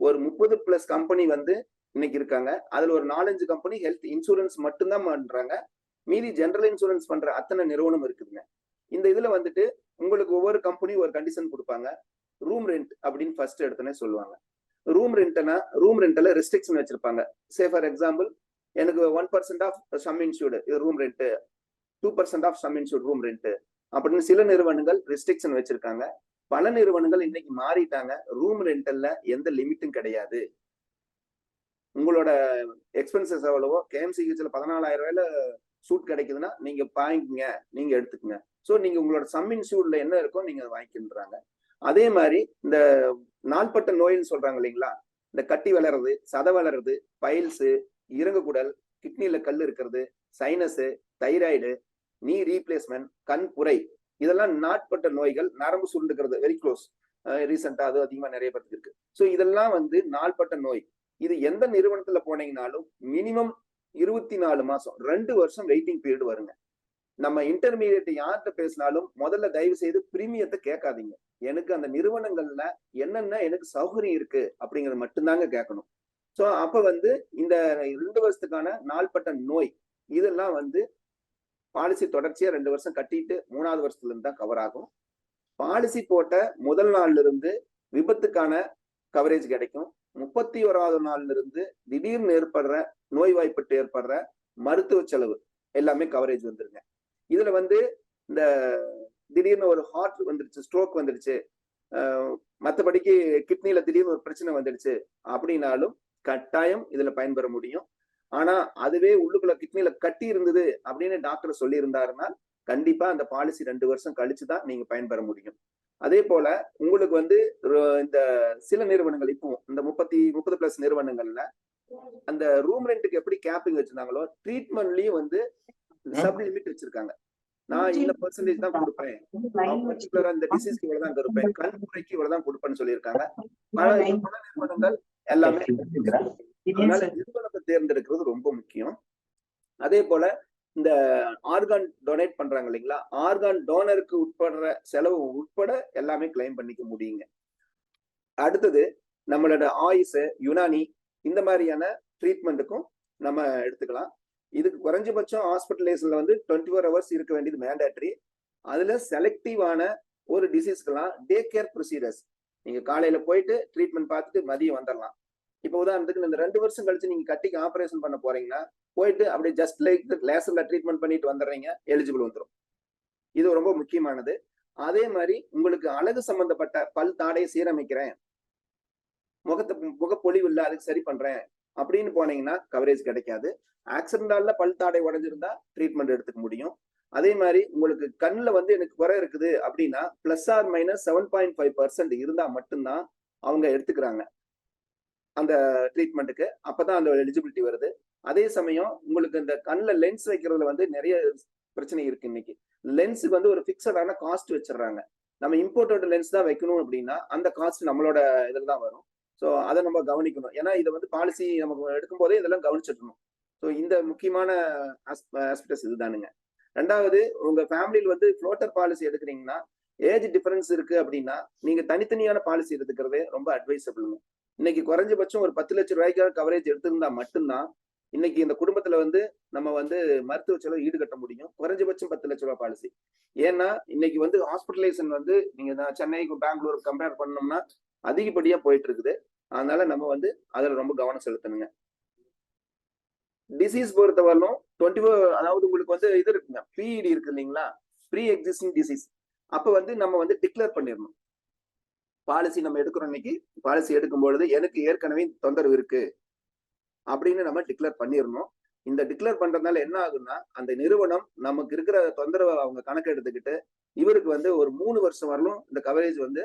ஒரு 30+ கம்பெனி வந்து இன்னைக்கு இருக்காங்க. அதுல ஒரு 4-5 கம்பெனி ஹெல்த் இன்சூரன்ஸ் மட்டும்தான் பண்றாங்க. மீதி ஜெனரல் இன்சூரன்ஸ் பண்ற அத்தனை நிறுவனம் இருக்குதுங்க. இந்த இதுல வந்துட்டு உங்களுக்கு ஒவ்வொரு கம்பெனி ஒரு கண்டிஷன் கொடுப்பாங்க. ரூம் ரெண்ட் அப்படின்னு ஃபர்ஸ்ட் எடுத்தோன்னே சொல்லுவாங்க. ரூம் ரெண்ட்ல ரெஸ்ட்ரிக்ஷன் வச்சிருப்பாங்க. சே ஃபார் எக்ஸாம்பிள், எனக்கு 1% ஆஃப் சம் இன்சூர்டு இது room rent, 2% of sum insured room rent அப்படின்னு சில நிறுவனங்கள் ரெஸ்ட்ரிக்ஷன் வச்சிருக்காங்க. பல நிறுவனங்கள் இன்னைக்கு மாறிட்டாங்க. ரூம் ரெண்டல்ல எந்த லிமிட்டும் கிடையாது. உங்களோட எக்ஸ்பென்சஸ் எவ்வளவோ, கேஎம்சிஹெச்ல 14,000 ரூபாயில சூட் கிடைக்குதுன்னா நீங்க வாங்கிக்கங்க, நீங்க எடுத்துக்கங்க. ஸோ நீங்க உங்களோட சம் இன்சூர்ட்ல என்ன இருக்கோ நீங்க வாங்கிக்கின்றாங்க. அதே மாதிரி இந்த நாள்பட்ட நோயின்னு சொல்றாங்க இல்லைங்களா, இந்த கட்டி வளர்றது, சதை வளர்றது, பைல்ஸ், இறங்குகுடல், கிட்னில கல் இருக்கிறது, சைனஸ், தைராய்டு, நீ ரீப்ளேஸ்மெண்ட், கண் புரை, இதெல்லாம் நாட்பட்ட நோய்கள். நரம்பு சுருண்டுக்கிறது, வெரி க்ளோஸ், ரீசெண்டா அது அதிகமா நிறைய பேருக்கு இருக்கு. ஸோ இதெல்லாம் வந்து நாள்பட்ட நோய். இது எந்த நிறுவனத்துல போனீங்கன்னாலும் மினிமம் 24 மாசம், 2 வருஷம் வெயிட்டிங் பீரியட் வருங்க. நம்ம இன்டர்மீடியட் யார்கிட்ட பேசினாலும் முதல்ல தயவு செய்து பிரீமியத்தை கேட்காதீங்க. எனக்கு அந்த நிறுவனங்கள்ல என்னென்ன எனக்கு சௌகரியம் இருக்கு அப்படிங்கறது மட்டும்தாங்க கேட்கணும். ஸோ அப்ப வந்து இந்த 2 வருஷத்துக்கான நாள்பட்ட நோய் இதெல்லாம் வந்து பாலிசி தொடர்ச்சியா 2 வருஷம் கட்டிட்டு 3வது வருஷத்துல இருந்து தான் கவர் ஆகும். பாலிசி போட்ட முதல் நாள்ல இருந்து விபத்துக்கான கவரேஜ் கிடைக்கும். 31வது நாள்ல இருந்து திடீர்னு ஏற்படுற நோய்வாய்ப்பட்டு ஏற்படுற மருத்துவ செலவு எல்லாமே கவரேஜ் வந்துருங்க. இதுல வந்து இந்த திடீர்னு ஒரு ஹார்ட் வந்துருச்சு, ஸ்ட்ரோக் வந்துருச்சு, மற்றபடிக்கு கிட்னில திடீர்னு ஒரு பிரச்சனை வந்துடுச்சு அப்படின்னாலும் கட்டாயம் இதுல பயன்பெற முடியும். ஆனா அதுவே உள்ளுக்குள்ள கிட்னில கட்டி இருந்தது அப்படின்னு டாக்டர் சொல்லி இருந்தாருன்னா கண்டிப்பா அந்த பாலிசி 2 வருஷம் கழிச்சுதான் நீங்க பயன்பெற முடியும். அதே போல உங்களுக்கு வந்து இந்த சில நிறுவனங்கள் இப்போ இந்த 30+ நிறுவனங்கள்ல அந்த ரூம் ரெண்ட்டுக்கு எப்படி கேப்பிங் வச்சிருந்தாங்களோ ட்ரீட்மெண்ட்லயும் வந்து சப் லிமிட் வச்சிருக்காங்க. நான் இந்த பெர்சன்டேஜ் தான் கொடுப்பேன், பர்டிகுலரா இந்த டிசீஸ்க்கு இவ்வளவுதான் கொடுப்பேன், கண்புரைக்கு இவ்வளவுதான் கொடுப்பேன்னு சொல்லியிருக்காங்க. பல நிறுவனங்கள் எல்லாமே. அதனால நிறுவனத்தை தேர்ந்தெடுக்கிறது ரொம்ப முக்கியம். அதே போல இந்த ஆர்கான் டொனேட் பண்றாங்க இல்லைங்களா, ஆர்கான் டோனருக்கு உட்படுற செலவு உட்பட எல்லாமே கிளைம் பண்ணிக்க முடியுங்க. அடுத்தது நம்மளோட ஆயுஸ், யுனானி இந்த மாதிரியான ட்ரீட்மெண்ட்டுக்கும் நம்ம எடுத்துக்கலாம். இதுக்கு குறைஞ்சபட்சம் ஹாஸ்பிட்டலைசேஷன்ல வந்து 24 hours இருக்க வேண்டியது மேண்டேட்டரி. அதுல செலக்டிவான ஒரு டிசீஸ்க்கெல்லாம் டே கேர் ப்ரொசீஜர்ஸ், நீங்க காலையில போயிட்டு ட்ரீட்மெண்ட் பார்த்துட்டு மதியம் வந்துடலாம். இப்போ உதாரணத்துக்கு இந்த 2 வருஷம் கழிச்சு நீங்க கட்டிக்கு ஆபரேஷன் பண்ண போறீங்கன்னா போயிட்டு அப்படியே ஜஸ்ட் லைக் லேசர்ல ட்ரீட்மெண்ட் பண்ணிட்டு வந்துடுறீங்க, எலிஜிபிள் வந்துடும். இது ரொம்ப முக்கியமானது. அதே மாதிரி உங்களுக்கு அழகு சம்பந்தப்பட்ட பல் தாடையை சீரமைக்கிறேன், முகப்பொலிவு இல்லை அதுக்கு சரி பண்றேன் அப்படின்னு போனீங்கன்னா கவரேஜ் கிடைக்காது. ஆக்சிடென்டால பல் தாடை உடஞ்சிருந்தா ட்ரீட்மெண்ட் எடுத்துக்க முடியும். அதே மாதிரி உங்களுக்கு கண்ணில் வந்து எனக்கு குறை இருக்குது அப்படின்னா +/- 7.5% இருந்தா மட்டும்தான் அவங்க எடுத்துக்கிறாங்க அந்த ட்ரீட்மெண்ட்டுக்கு. அப்பதான் அந்த எலிஜிபிலிட்டி வருது. அதே சமயம் உங்களுக்கு இந்த கண்ணில் லென்ஸ் வைக்கிறதுல வந்து நிறைய பிரச்சனை இருக்கு. இன்னைக்கு லென்ஸுக்கு வந்து ஒரு பிக்சடான காஸ்ட் வச்சிடறாங்க. நம்ம இம்போர்ட்டட் லென்ஸ் தான் வைக்கணும் அப்படின்னா அந்த காஸ்ட் நம்மளோட இதில் தான் வரும். ஸோ அதை நம்ம கவனிக்கணும். ஏன்னா இதை வந்து பாலிசி நமக்கு எடுக்கும் போதே இதெல்லாம் கவனிச்சிடணும். ஸோ இந்த முக்கியமான ஆஸ்பெக்ட்ஸ் இதுதானுங்க. ரெண்டாவது, உங்க ஃபேமிலியில் வந்து ஃப்ளோட்டர் பாலிசி எடுக்கிறீங்கன்னா ஏஜ் டிஃபரன்ஸ் இருக்கு அப்படின்னா நீங்க தனித்தனியான பாலிசி எடுத்துக்கிறதே ரொம்ப அட்வைசபிளுங்க. இன்னைக்கு குறைஞ்சபட்சம் ஒரு 10 லட்சம் ரூபாய்க்கான கவரேஜ் எடுத்திருந்தா மட்டும்தான் இன்னைக்கு இந்த குடும்பத்துல வந்து நம்ம வந்து மருத்துவ செலவு ஈடுகட்ட முடியும். குறைஞ்சபட்சம் 10 லட்சம் ரூபாய் பாலிசி. ஏன்னா இன்னைக்கு வந்து ஹாஸ்பிட்டலைசேஷன் வந்து நீங்க சென்னைக்கு பெங்களூர் கம்பேர் பண்ணோம்னா அதிகப்படியா போயிட்டு இருக்குது. அதனால நம்ம வந்து அதுல ரொம்ப கவனம் செலுத்தணுங்க. டிசீஸ் பொறுத்தவரைக்கும் 24, அதாவது உங்களுக்கு வந்து இது இருக்குங்க, பிஇடி இருக்கு இல்லைங்களா, ப்ரீ எக்ஸிஸ்டிங் டிசீஸ். அப்ப வந்து நம்ம வந்து டிக்ளேர் பண்ணிடணும். பாலிசி நம்ம எடுக்கிறோம், இன்னைக்கு பாலிசி எடுக்கும் பொழுது எனக்கு ஏற்கனவே தொந்தரவு இருக்கு அப்படின்னு நம்ம டிக்ளேர் பண்ணிடணும். இந்த டிக்ளேர் பண்றதுனால என்ன ஆகுன்னா அந்த நிறுவனம் நமக்கு இருக்கிற தொந்தரவை அவங்க கணக்கு எடுத்துக்கிட்டு இவருக்கு வந்து ஒரு 3 வருஷம் வரலும் இந்த கவரேஜ் வந்து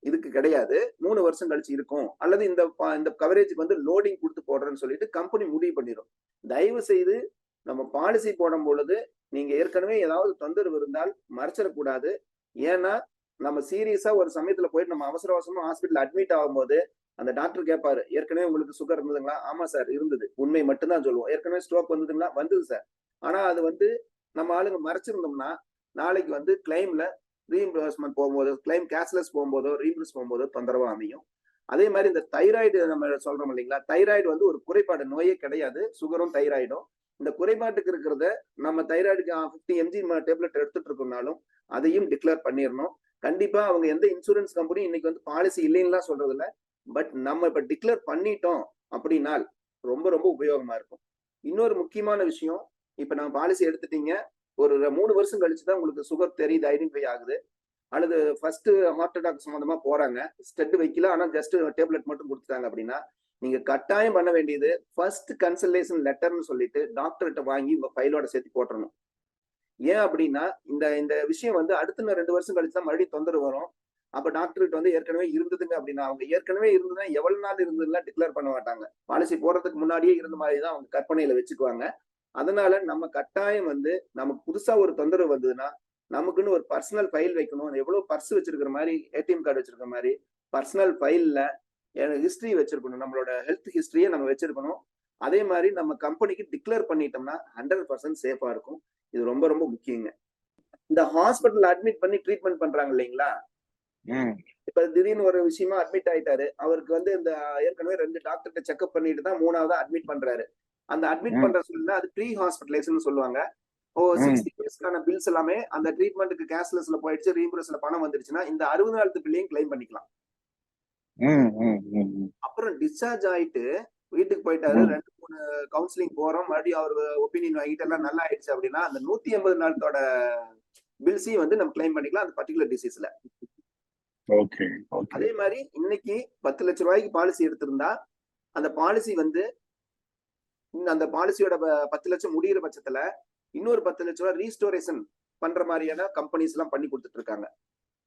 இதுக்கு கிடையாது, 3 வருஷம் கழிச்சு இருக்கும், அல்லது இந்த கவரேஜுக்கு வந்து லோடிங் கொடுத்து போடுறேன்னு சொல்லிட்டு கம்பெனி முடிவு பண்ணிடும். தயவு செய்து நம்ம பாலிசி போடும் பொழுது நீங்க ஏற்கனவே ஏதாவது தொந்தரவு இருந்தால் மறைச்சிடக்கூடாது. ஏன்னா நம்ம சீரியஸா ஒரு சமயத்துல போயிட்டு நம்ம அவசர அவசரமா ஹாஸ்பிட்டல் அட்மிட் ஆகும்போது அந்த டாக்டர் கேட்பாரு, ஏற்கனவே உங்களுக்கு சுகர் இருந்ததுங்களா? ஆமா சார் இருந்தது. உண்மை மட்டும்தான் சொல்லுவோம். ஏற்கனவே ஸ்ட்ரோக் வந்ததுங்களா? வந்தது சார். ஆனா அது வந்து நம்ம ஆளுங்க மறைச்சிருந்தோம்னா நாளைக்கு வந்து கிளைம்ல ரீஇம்பர்ஸ்மெண்ட் போகும்போது, கிளைம் கேஷ்லெஸ் போகும்போதோ ரீஇம்பர்ஸ் போகும்போதோ தொந்தரவா அமையும். அதே மாதிரி இந்த தைராய்டு நம்ம சொல்றோம் இல்லைங்களா, தைராய்டு வந்து ஒரு குறைபாடு நோயே கிடையாது, சுகரும் தைராய்டும். இந்த குறைபாட்டுக்கு இருக்கிறத நம்ம தைராய்டுக்கு 50 mg டேப்லெட் எடுத்துட்டு இருக்கோம்னாலும் அதையும் டிக்ளேர் பண்ணிடணும். கண்டிப்பா அவங்க எந்த இன்சூரன்ஸ் கம்பெனி இன்னைக்கு வந்து பாலிசி இல்லைன்னா சொல்றது இல்லை, பட் நம்ம இப்ப டிக்ளேர் பண்ணிட்டோம் அப்படின்னா ரொம்ப ரொம்ப உபயோகமா இருக்கும். இன்னொரு முக்கியமான விஷயம், இப்ப நம்ம பாலிசி எடுத்துட்டீங்க, ஒரு 3 வருஷம் கழிச்சுதான் உங்களுக்கு சுகர் தெரியுது, ஐடென்டிஃபை ஆகுது, அல்லது ஃபர்ஸ்ட் ஹார்ட் அட்டாக் சம்பந்தமா போறாங்க, ஸ்டெட் வைக்கல ஆனா ஜஸ்ட் டேப்லெட் மட்டும் கொடுத்துட்டாங்க அப்படின்னா நீங்க கட்டாயம் பண்ண வேண்டியது ஃபர்ஸ்ட் கன்சல்டேஷன் லெட்டர்னு சொல்லிட்டு டாக்டர்கிட்ட வாங்கி உங்க ஃபைலோட சேர்த்து போட்டுறணும். ஏன் அப்படின்னா இந்த விஷயம் வந்து அடுத்த 2 வருஷம் கழிச்சு தான் மறுபடியும் தொந்தரவு வரும். அப்ப டாக்டர்கிட்ட வந்து ஏற்கனவே இருந்ததுங்க அப்படின்னா அவங்க ஏற்கனவே இருந்ததுன்னா எவ்வளவு நாள் இருந்ததுலாம் டிக்ளேர் பண்ண மாட்டாங்க. பாலிசி போடுறதுக்கு முன்னாடியே இருந்த மாதிரி தான் அவங்க கற்பனையில வச்சுக்குவாங்க. அதனால நம்ம கட்டாயம் வந்து நமக்கு புதுசா ஒரு தொந்தரவு வந்ததுன்னா நமக்குன்னு ஒரு பர்சனல் ஃபைல் வைக்கணும். எவ்வளவு பர்ஸ் வச்சிருக்கிற மாதிரி, ஏடிஎம் கார்டு வச்சிருக்கிற மாதிரி பர்சனல் ஃபைல்ல ஹிஸ்டரி வச்சிருக்கணும். நம்மளோட ஹெல்த் ஹிஸ்டரியை நம்ம வச்சிருக்கணும். அதே மாதிரி நம்ம கம்பெனிக்கு டிக்ளேர் பண்ணிட்டோம்னா 100% சேஃபா இருக்கும். இது ரொம்ப ரொம்ப முக்கியங்க. இந்த ஹாஸ்பிட்டல் அட்மிட் பண்ணி ட்ரீட்மெண்ட் பண்றாங்க இல்லைங்களா, இப்ப திடீர்னு ஒரு விஷயமா அட்மிட் ஆயிட்டாரு, அவருக்கு வந்து இந்த ஏற்கனவே 2 டாக்டர்கிட்ட செக்அப் பண்ணிட்டு தான் 3வது அட்மிட் பண்றாரு. அந்த அட்மிட் பண்ற சொல்ல அது ப்ரீ ஹாஸ்பிட்டலைசேஷன் சொல்லுவாங்க. 60 டேஸ்க்கான பில்ஸ் எல்லாமே அந்த ட்ரீட்மெண்ட்டுக்கு கேஷ்லெஸ்ல போயிடுச்சு, ரீஇம்பர்ஸ்ல பணம் வந்துருச்சுன்னா இந்த 60 நாள் பில்லையும் கிளைம் பண்ணிக்கலாம். அப்புறம் டிஸ்சார்ஜ் ஆயிட்டு வீட்டுக்கு போயிட்டாரு, 2-3 கவுன்சிலிங் போறோம், மறுபடியும் அவரு ஒப்பீனியன் வாங்கிட்டு எல்லாம் நல்லா ஆயிடுச்சு அப்படின்னா அந்த 180 நாளோட பில்ஸையும் வந்து நம்ம கிளைம் பண்ணிக்கலாம் அந்த பர்டிகுலர் டிசீஸ்ல. அதே மாதிரி இன்னைக்கு 10 லட்சம் ரூபாய்க்கு பாலிசி எடுத்திருந்தா அந்த பாலிசி வந்து அந்த பாலிசியோட 10 லட்சம் முடிகிற பட்சத்துல இன்னொரு 10 லட்சம் ரூபாய் ரீஸ்டோரேஷன் பண்ற மாதிரியான கம்பெனிஸ் எல்லாம் பண்ணி கொடுத்துட்டு இருக்காங்க.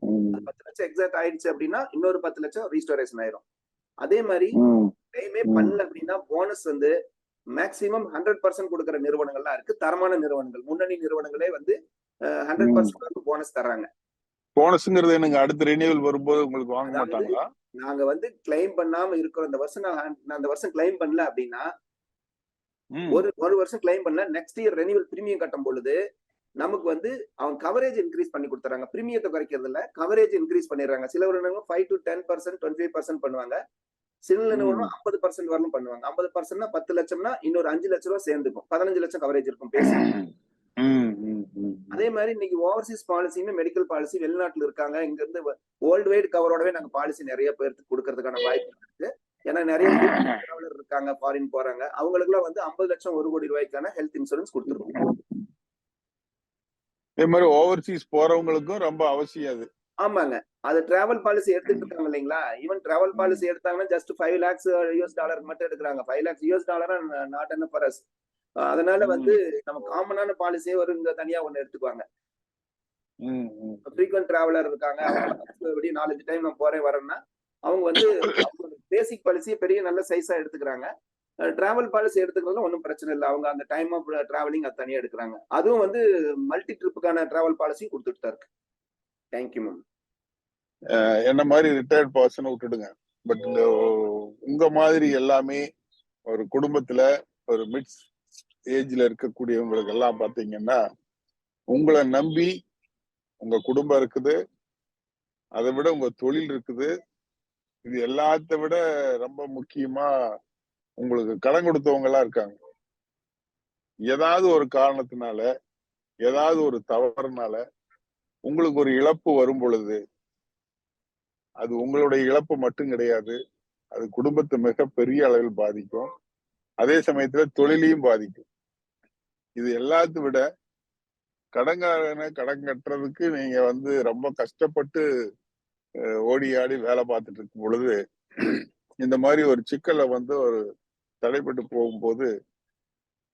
அது 10 லட்சம் எக்ஸாக்ட் ஆயிடுச்சு அப்படின்னா இன்னொரு 10 லட்சம் ரீஸ்டோரேஷன் ஆயிரும். அதே மாதிரி கிளைமே பண்ணல அப்படின்னா போனஸ் வந்து மேக்சிமம் 100% கொடுக்குற நிறுவனங்கள்லாம் இருக்கு. தரமான நிறுவனங்கள், முன்னணி நிறுவனங்களே வந்து 100% போனஸ் தர்றாங்க. போனஸ்ங்கிறது எனக்கு அடுத்த ரினியூவல் வரும்போது உங்களுக்கு வாங்க மாட்டாங்களா? நாங்க வந்து கிளைம் பண்ணாம இருக்கிறோம், இந்த வருஷம் நான் அந்த வருஷம் கிளைம் பண்ணல அப்படின்னா ஒரு வருஷம் கிளைம் பண்ணல, நெக்ஸ்ட் இயர் ரெனியூவல் பிரீமியம் கட்டும் பொழுது நமக்கு வந்து அவங்க கவரேஜ் இன்க்ரீஸ் பண்ணி கொடுத்துறாங்க. பிரீமியத்தை குறைக்கிறது இல்ல, கவரேஜ் இன்க்ரீஸ் பண்ணிடுறாங்க. சில நிறுவனம் 5 to 10%, 25% பண்ணுவாங்க. சில நிறுவனம் 50% வரலும் பண்ணுவாங்க. 50%னா 10 லட்சம்னா இன்னொரு 5 லட்சம் ரூபாய் சேர்ந்துக்கும். 15 லட்சம் கவரேஜ் இருக்கும் பேசி. அதே மாதிரி இன்னைக்கு ஓவர்சீஸ் பாலிசியுமே மெடிக்கல் பாலிசி வெளிநாட்டுல இருக்காங்க, இங்க இருந்து வேர்ல்டு வைடு கவரோடவே நாங்க பாலிசி நிறைய பேருக்கு கொடுக்கறதுக்கான வாய்ப்பு இருக்கு. ஏன்னா நிறைய டிராவலர் இருக்காங்க, ஃபாரின் போறாங்க, அவங்களுக்கு எல்லாம் வந்து 50 லட்சம் 1 கோடி ரூபாய்க்கான ஹெல்த் இன்சூரன்ஸ் கொடுத்துருக்கோம். இதே மாதிரி ஓவர்சீஸ் போறவங்களுக்கும் ரொம்ப அவசியம் அது. ஆமாங்க, அது டிராவல் பாலிசி எடுத்துட்டு இருக்காங்க இல்லைங்களா? ஈவன் டிராவல் பாலிசி எடுத்தாங்கன்னா ஜஸ்ட் 5 lakhs US டாலர் மட்டும் எடுக்கிறாங்க. 5 lakhs US டாலர் நாட் என்ன ஃபார் அஸ். அதனால வந்து நம்ம காமனான பாலிசியே ஒரு இங்க தனியா ஒண்ணு எடுத்துக்குவாங்க. ஃப்ரீக்வென்ட் டிராவலர் இருக்காங்க, அவங்க 4-5 டைம் நான் போறேன் வரேன்னா அவங்க வந்து பேசிக் பாலிசியை பெரிய நல்ல சைஸா எடுத்துக்கிறாங்க. டிராவல் பாலிசி எடுத்துக்கிறதுல ஒன்றும் பிரச்சனை இல்லை, அவங்க அந்த டைம் ஆஃப் டிராவலிங் அது தனியா எடுக்கிறாங்க. அதுவும் வந்து மல்டி ட்ரிப்புக்கான டிராவல் பாலிசியும் கொடுத்துட்டு தான் இருக்கு. Thank you ma'am. என்ன மாதிரி ரிட்டையர்ட் பர்சனை விட்டுடுங்க, பட் இந்த உங்க மாதிரி எல்லாமே ஒரு குடும்பத்துல ஒரு மிட் ஏஜ்ல இருக்கக்கூடியவங்களுக்கு எல்லாம் பாத்தீங்கன்னா உங்களை நம்பி உங்க குடும்பம் இருக்குது, அதை விட உங்க தொழில் இருக்குது. இது எல்லாத்த விட ரொம்ப முக்கியமா உங்களுக்கு கடன் கொடுத்தவங்க எல்லாம் இருக்காங்க. ஏதாவது ஒரு காரணத்தினால, ஏதாவது ஒரு தவறுனால உங்களுக்கு ஒரு இழப்பு வரும் பொழுது அது உங்களுடைய இழப்பு மட்டும் கிடையாது, அது குடும்பத்தை மிக பெரிய அளவில் பாதிக்கும். அதே சமயத்துல தொழிலையும் பாதிக்கும். இது எல்லாத்த விட கடன்காரனை கடன் கட்டுறதுக்கு நீங்க வந்து ரொம்ப கஷ்டப்பட்டு ஓடி ஆடி வேலை பார்த்துட்டு இருக்கும் பொழுது இந்த மாதிரி ஒரு சிக்கலை வந்து ஒரு தடைப்பட்டு போகும்போது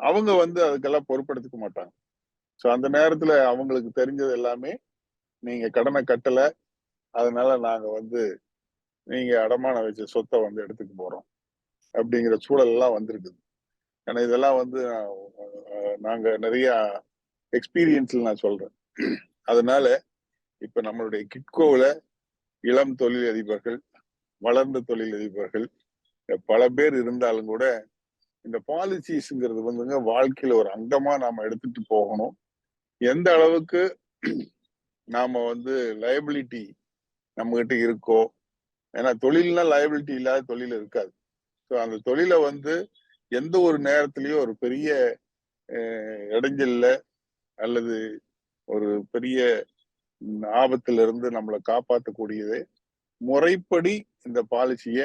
அவங்க வந்து அதுக்கெல்லாம் பொறுப்பெடுத்துக்க மாட்டாங்க. ஸோ அந்த நேரத்துல அவங்களுக்கு தெரிஞ்சது எல்லாமே நீங்க கடனை கட்டல, அதனால நாங்க வந்து நீங்க அடமான வச்ச சொத்தை வந்து எடுத்துக்க போறோம் அப்படிங்கிற சூழல் எல்லாம் வந்திருக்குது. ஏன்னா இதெல்லாம் வந்து நாங்க நிறைய எக்ஸ்பீரியன்ஸ்ல நான் சொல்றேன். அதனால இப்ப நம்மளுடைய கிட்கோல இளம் தொழில் அதிபர்கள், வளர்ந்த தொழில் அதிபர்கள் பல பேர் இருந்தாலும் கூட இந்த பாலிசிஸ்ங்கிறது வந்துங்க வாழ்க்கையில ஒரு அங்கமா நாம எடுத்துட்டு போகணும். எந்த அளவுக்கு நாம வந்து லயபிலிட்டி நம்ம கிட்ட இருக்கோ, ஏன்னா தொழில்னா லயபிலிட்டி இல்லாத தொழில் இருக்காது. ஸோ அந்த தொழிலை வந்து எந்த ஒரு நேரத்திலயும் ஒரு பெரிய இடைஞ்சல்ல அல்லது ஒரு பெரிய ஆபத்துல இருந்து நம்மளை காப்பாற்றக்கூடியது முறைப்படி இந்த பாலிசிய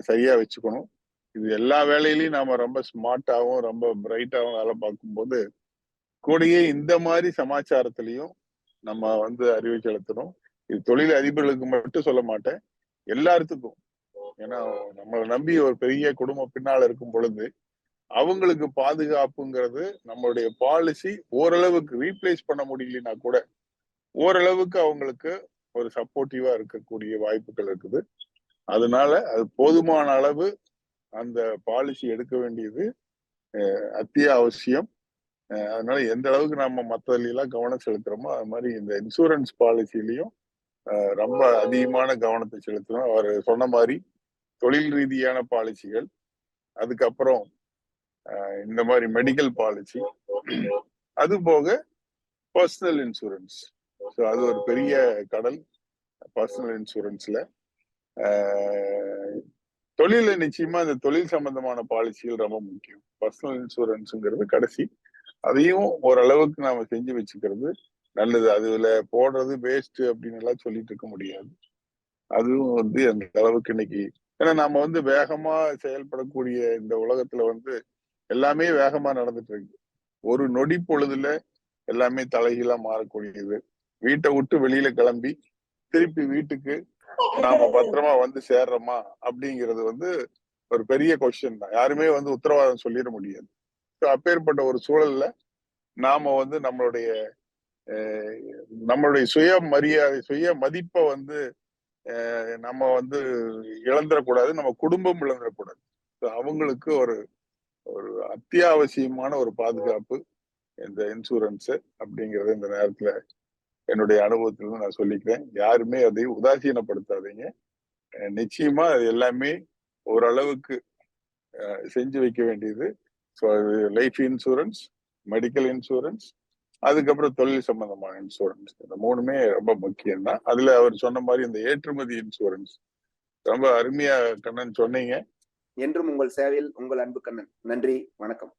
சரியா வச்சுக்கணும். இது எல்லா வேலையிலையும் நாம ரொம்ப ஸ்மார்ட்டாகவும் ரொம்ப பிரைட்டாகவும் வேலை பார்க்கும்போது கூடயே இந்த மாதிரி சமாச்சாரத்திலையும் நம்ம வந்து அறிவு செலுத்தணும். இது தொழில் அதிபர்களுக்கு மட்டும் சொல்ல மாட்டேன், எல்லாத்துக்கும். ஏன்னா நம்மளை நம்பி ஒரு பெரிய குடும்பம் பின்னால இருக்கும் பொழுது அவங்களுக்கு பாதுகாப்புங்கிறது நம்மளுடைய பாலிசி ஓரளவுக்கு ரீப்ளேஸ் பண்ண முடியலன்னா கூட ஓரளவுக்கு அவங்களுக்கு ஒரு சப்போர்ட்டிவா இருக்கக்கூடிய வாய்ப்புகள் இருக்குது. அதனால அது போதுமான அளவு அந்த பாலிசி எடுக்க வேண்டியது அத்தியாவசியம். அதனால எந்த அளவுக்கு நம்ம மற்றதுலாம் கவனம் செலுத்துறோமோ அது மாதிரி இந்த இன்சூரன்ஸ் பாலிசிலையும் ரொம்ப அதிகமான கவனத்தை செலுத்தணும். அவர் சொன்ன மாதிரி தொழில் ரீதியான பாலிசிகள், அதுக்கப்புறம் இந்த மாதிரி மெடிக்கல் பாலிசி, அது போக பர்சனல் இன்சூரன்ஸ். ஸோ அது ஒரு பெரிய கடல் பர்சனல் இன்சூரன்ஸ்ல. தொழில நிச்சயமா இந்த தொழில் சம்பந்தமான பாலிசிகள் ரொம்ப முக்கியம். பர்சனல் இன்சூரன்ஸுங்கிறது கடைசி, அதையும் ஓரளவுக்கு நாம செஞ்சு வச்சுக்கிறது நல்லது. அதுல போடுறது வேஸ்ட் அப்படின்னு எல்லாம் சொல்லிட்டு இருக்க முடியாது. அதுவும் வந்து அந்த அளவுக்கு இன்னைக்கு, ஏன்னா நாம வந்து வேகமா செயல்படக்கூடிய இந்த உலகத்துல வந்து எல்லாமே வேகமா நடந்துட்டு இருக்கு. ஒரு நொடி பொழுதுல எல்லாமே தலைகீழா மாறக்கூடியது. வீட்டை விட்டு வெளியில கிளம்பி திருப்பி வீட்டுக்கு நாம பத்திரமா வந்து சேர்றோமா அப்படிங்கிறது வந்து ஒரு பெரிய கொஸ்டின் தான். யாருமே வந்து உத்தரவாதம் சொல்லிட முடியாது. அப்பேற்பட்ட ஒரு சூழல்ல நாம வந்து நம்மளுடைய நம்மளுடைய சுய மரியாதை, சுய மதிப்பை வந்து நம்ம வந்து இழந்துடக்கூடாது, நம்ம குடும்பம் இழந்துடக்கூடாது. அவங்களுக்கு ஒரு ஒரு அத்தியாவசியமான ஒரு பாதுகாப்பு இந்த இன்சூரன்ஸ் அப்படிங்கறது இந்த நேரத்துல என்னுடைய அனுபவத்திலிருந்து நான் சொல்லிக்கிறேன். யாருமே அதை உதாசீனப்படுத்தாதீங்க. நிச்சயமா அது எல்லாமே ஓரளவுக்கு செஞ்சு வைக்க வேண்டியது. லைஃப் இன்சூரன்ஸ், மெடிக்கல் இன்சூரன்ஸ், அதுக்கப்புறம் தொழில் சம்பந்தமான இன்சூரன்ஸ், இந்த மூணுமே ரொம்ப முக்கியம் தான். அதுல அவர் சொன்ன மாதிரி இந்த ஏற்றுமதி இன்சூரன்ஸ் ரொம்ப அருமையா கண்ணன் சொன்னீங்க. என்றும் உங்கள் சேவையில் உங்கள் அன்பு கண்ணன். நன்றி, வணக்கம்.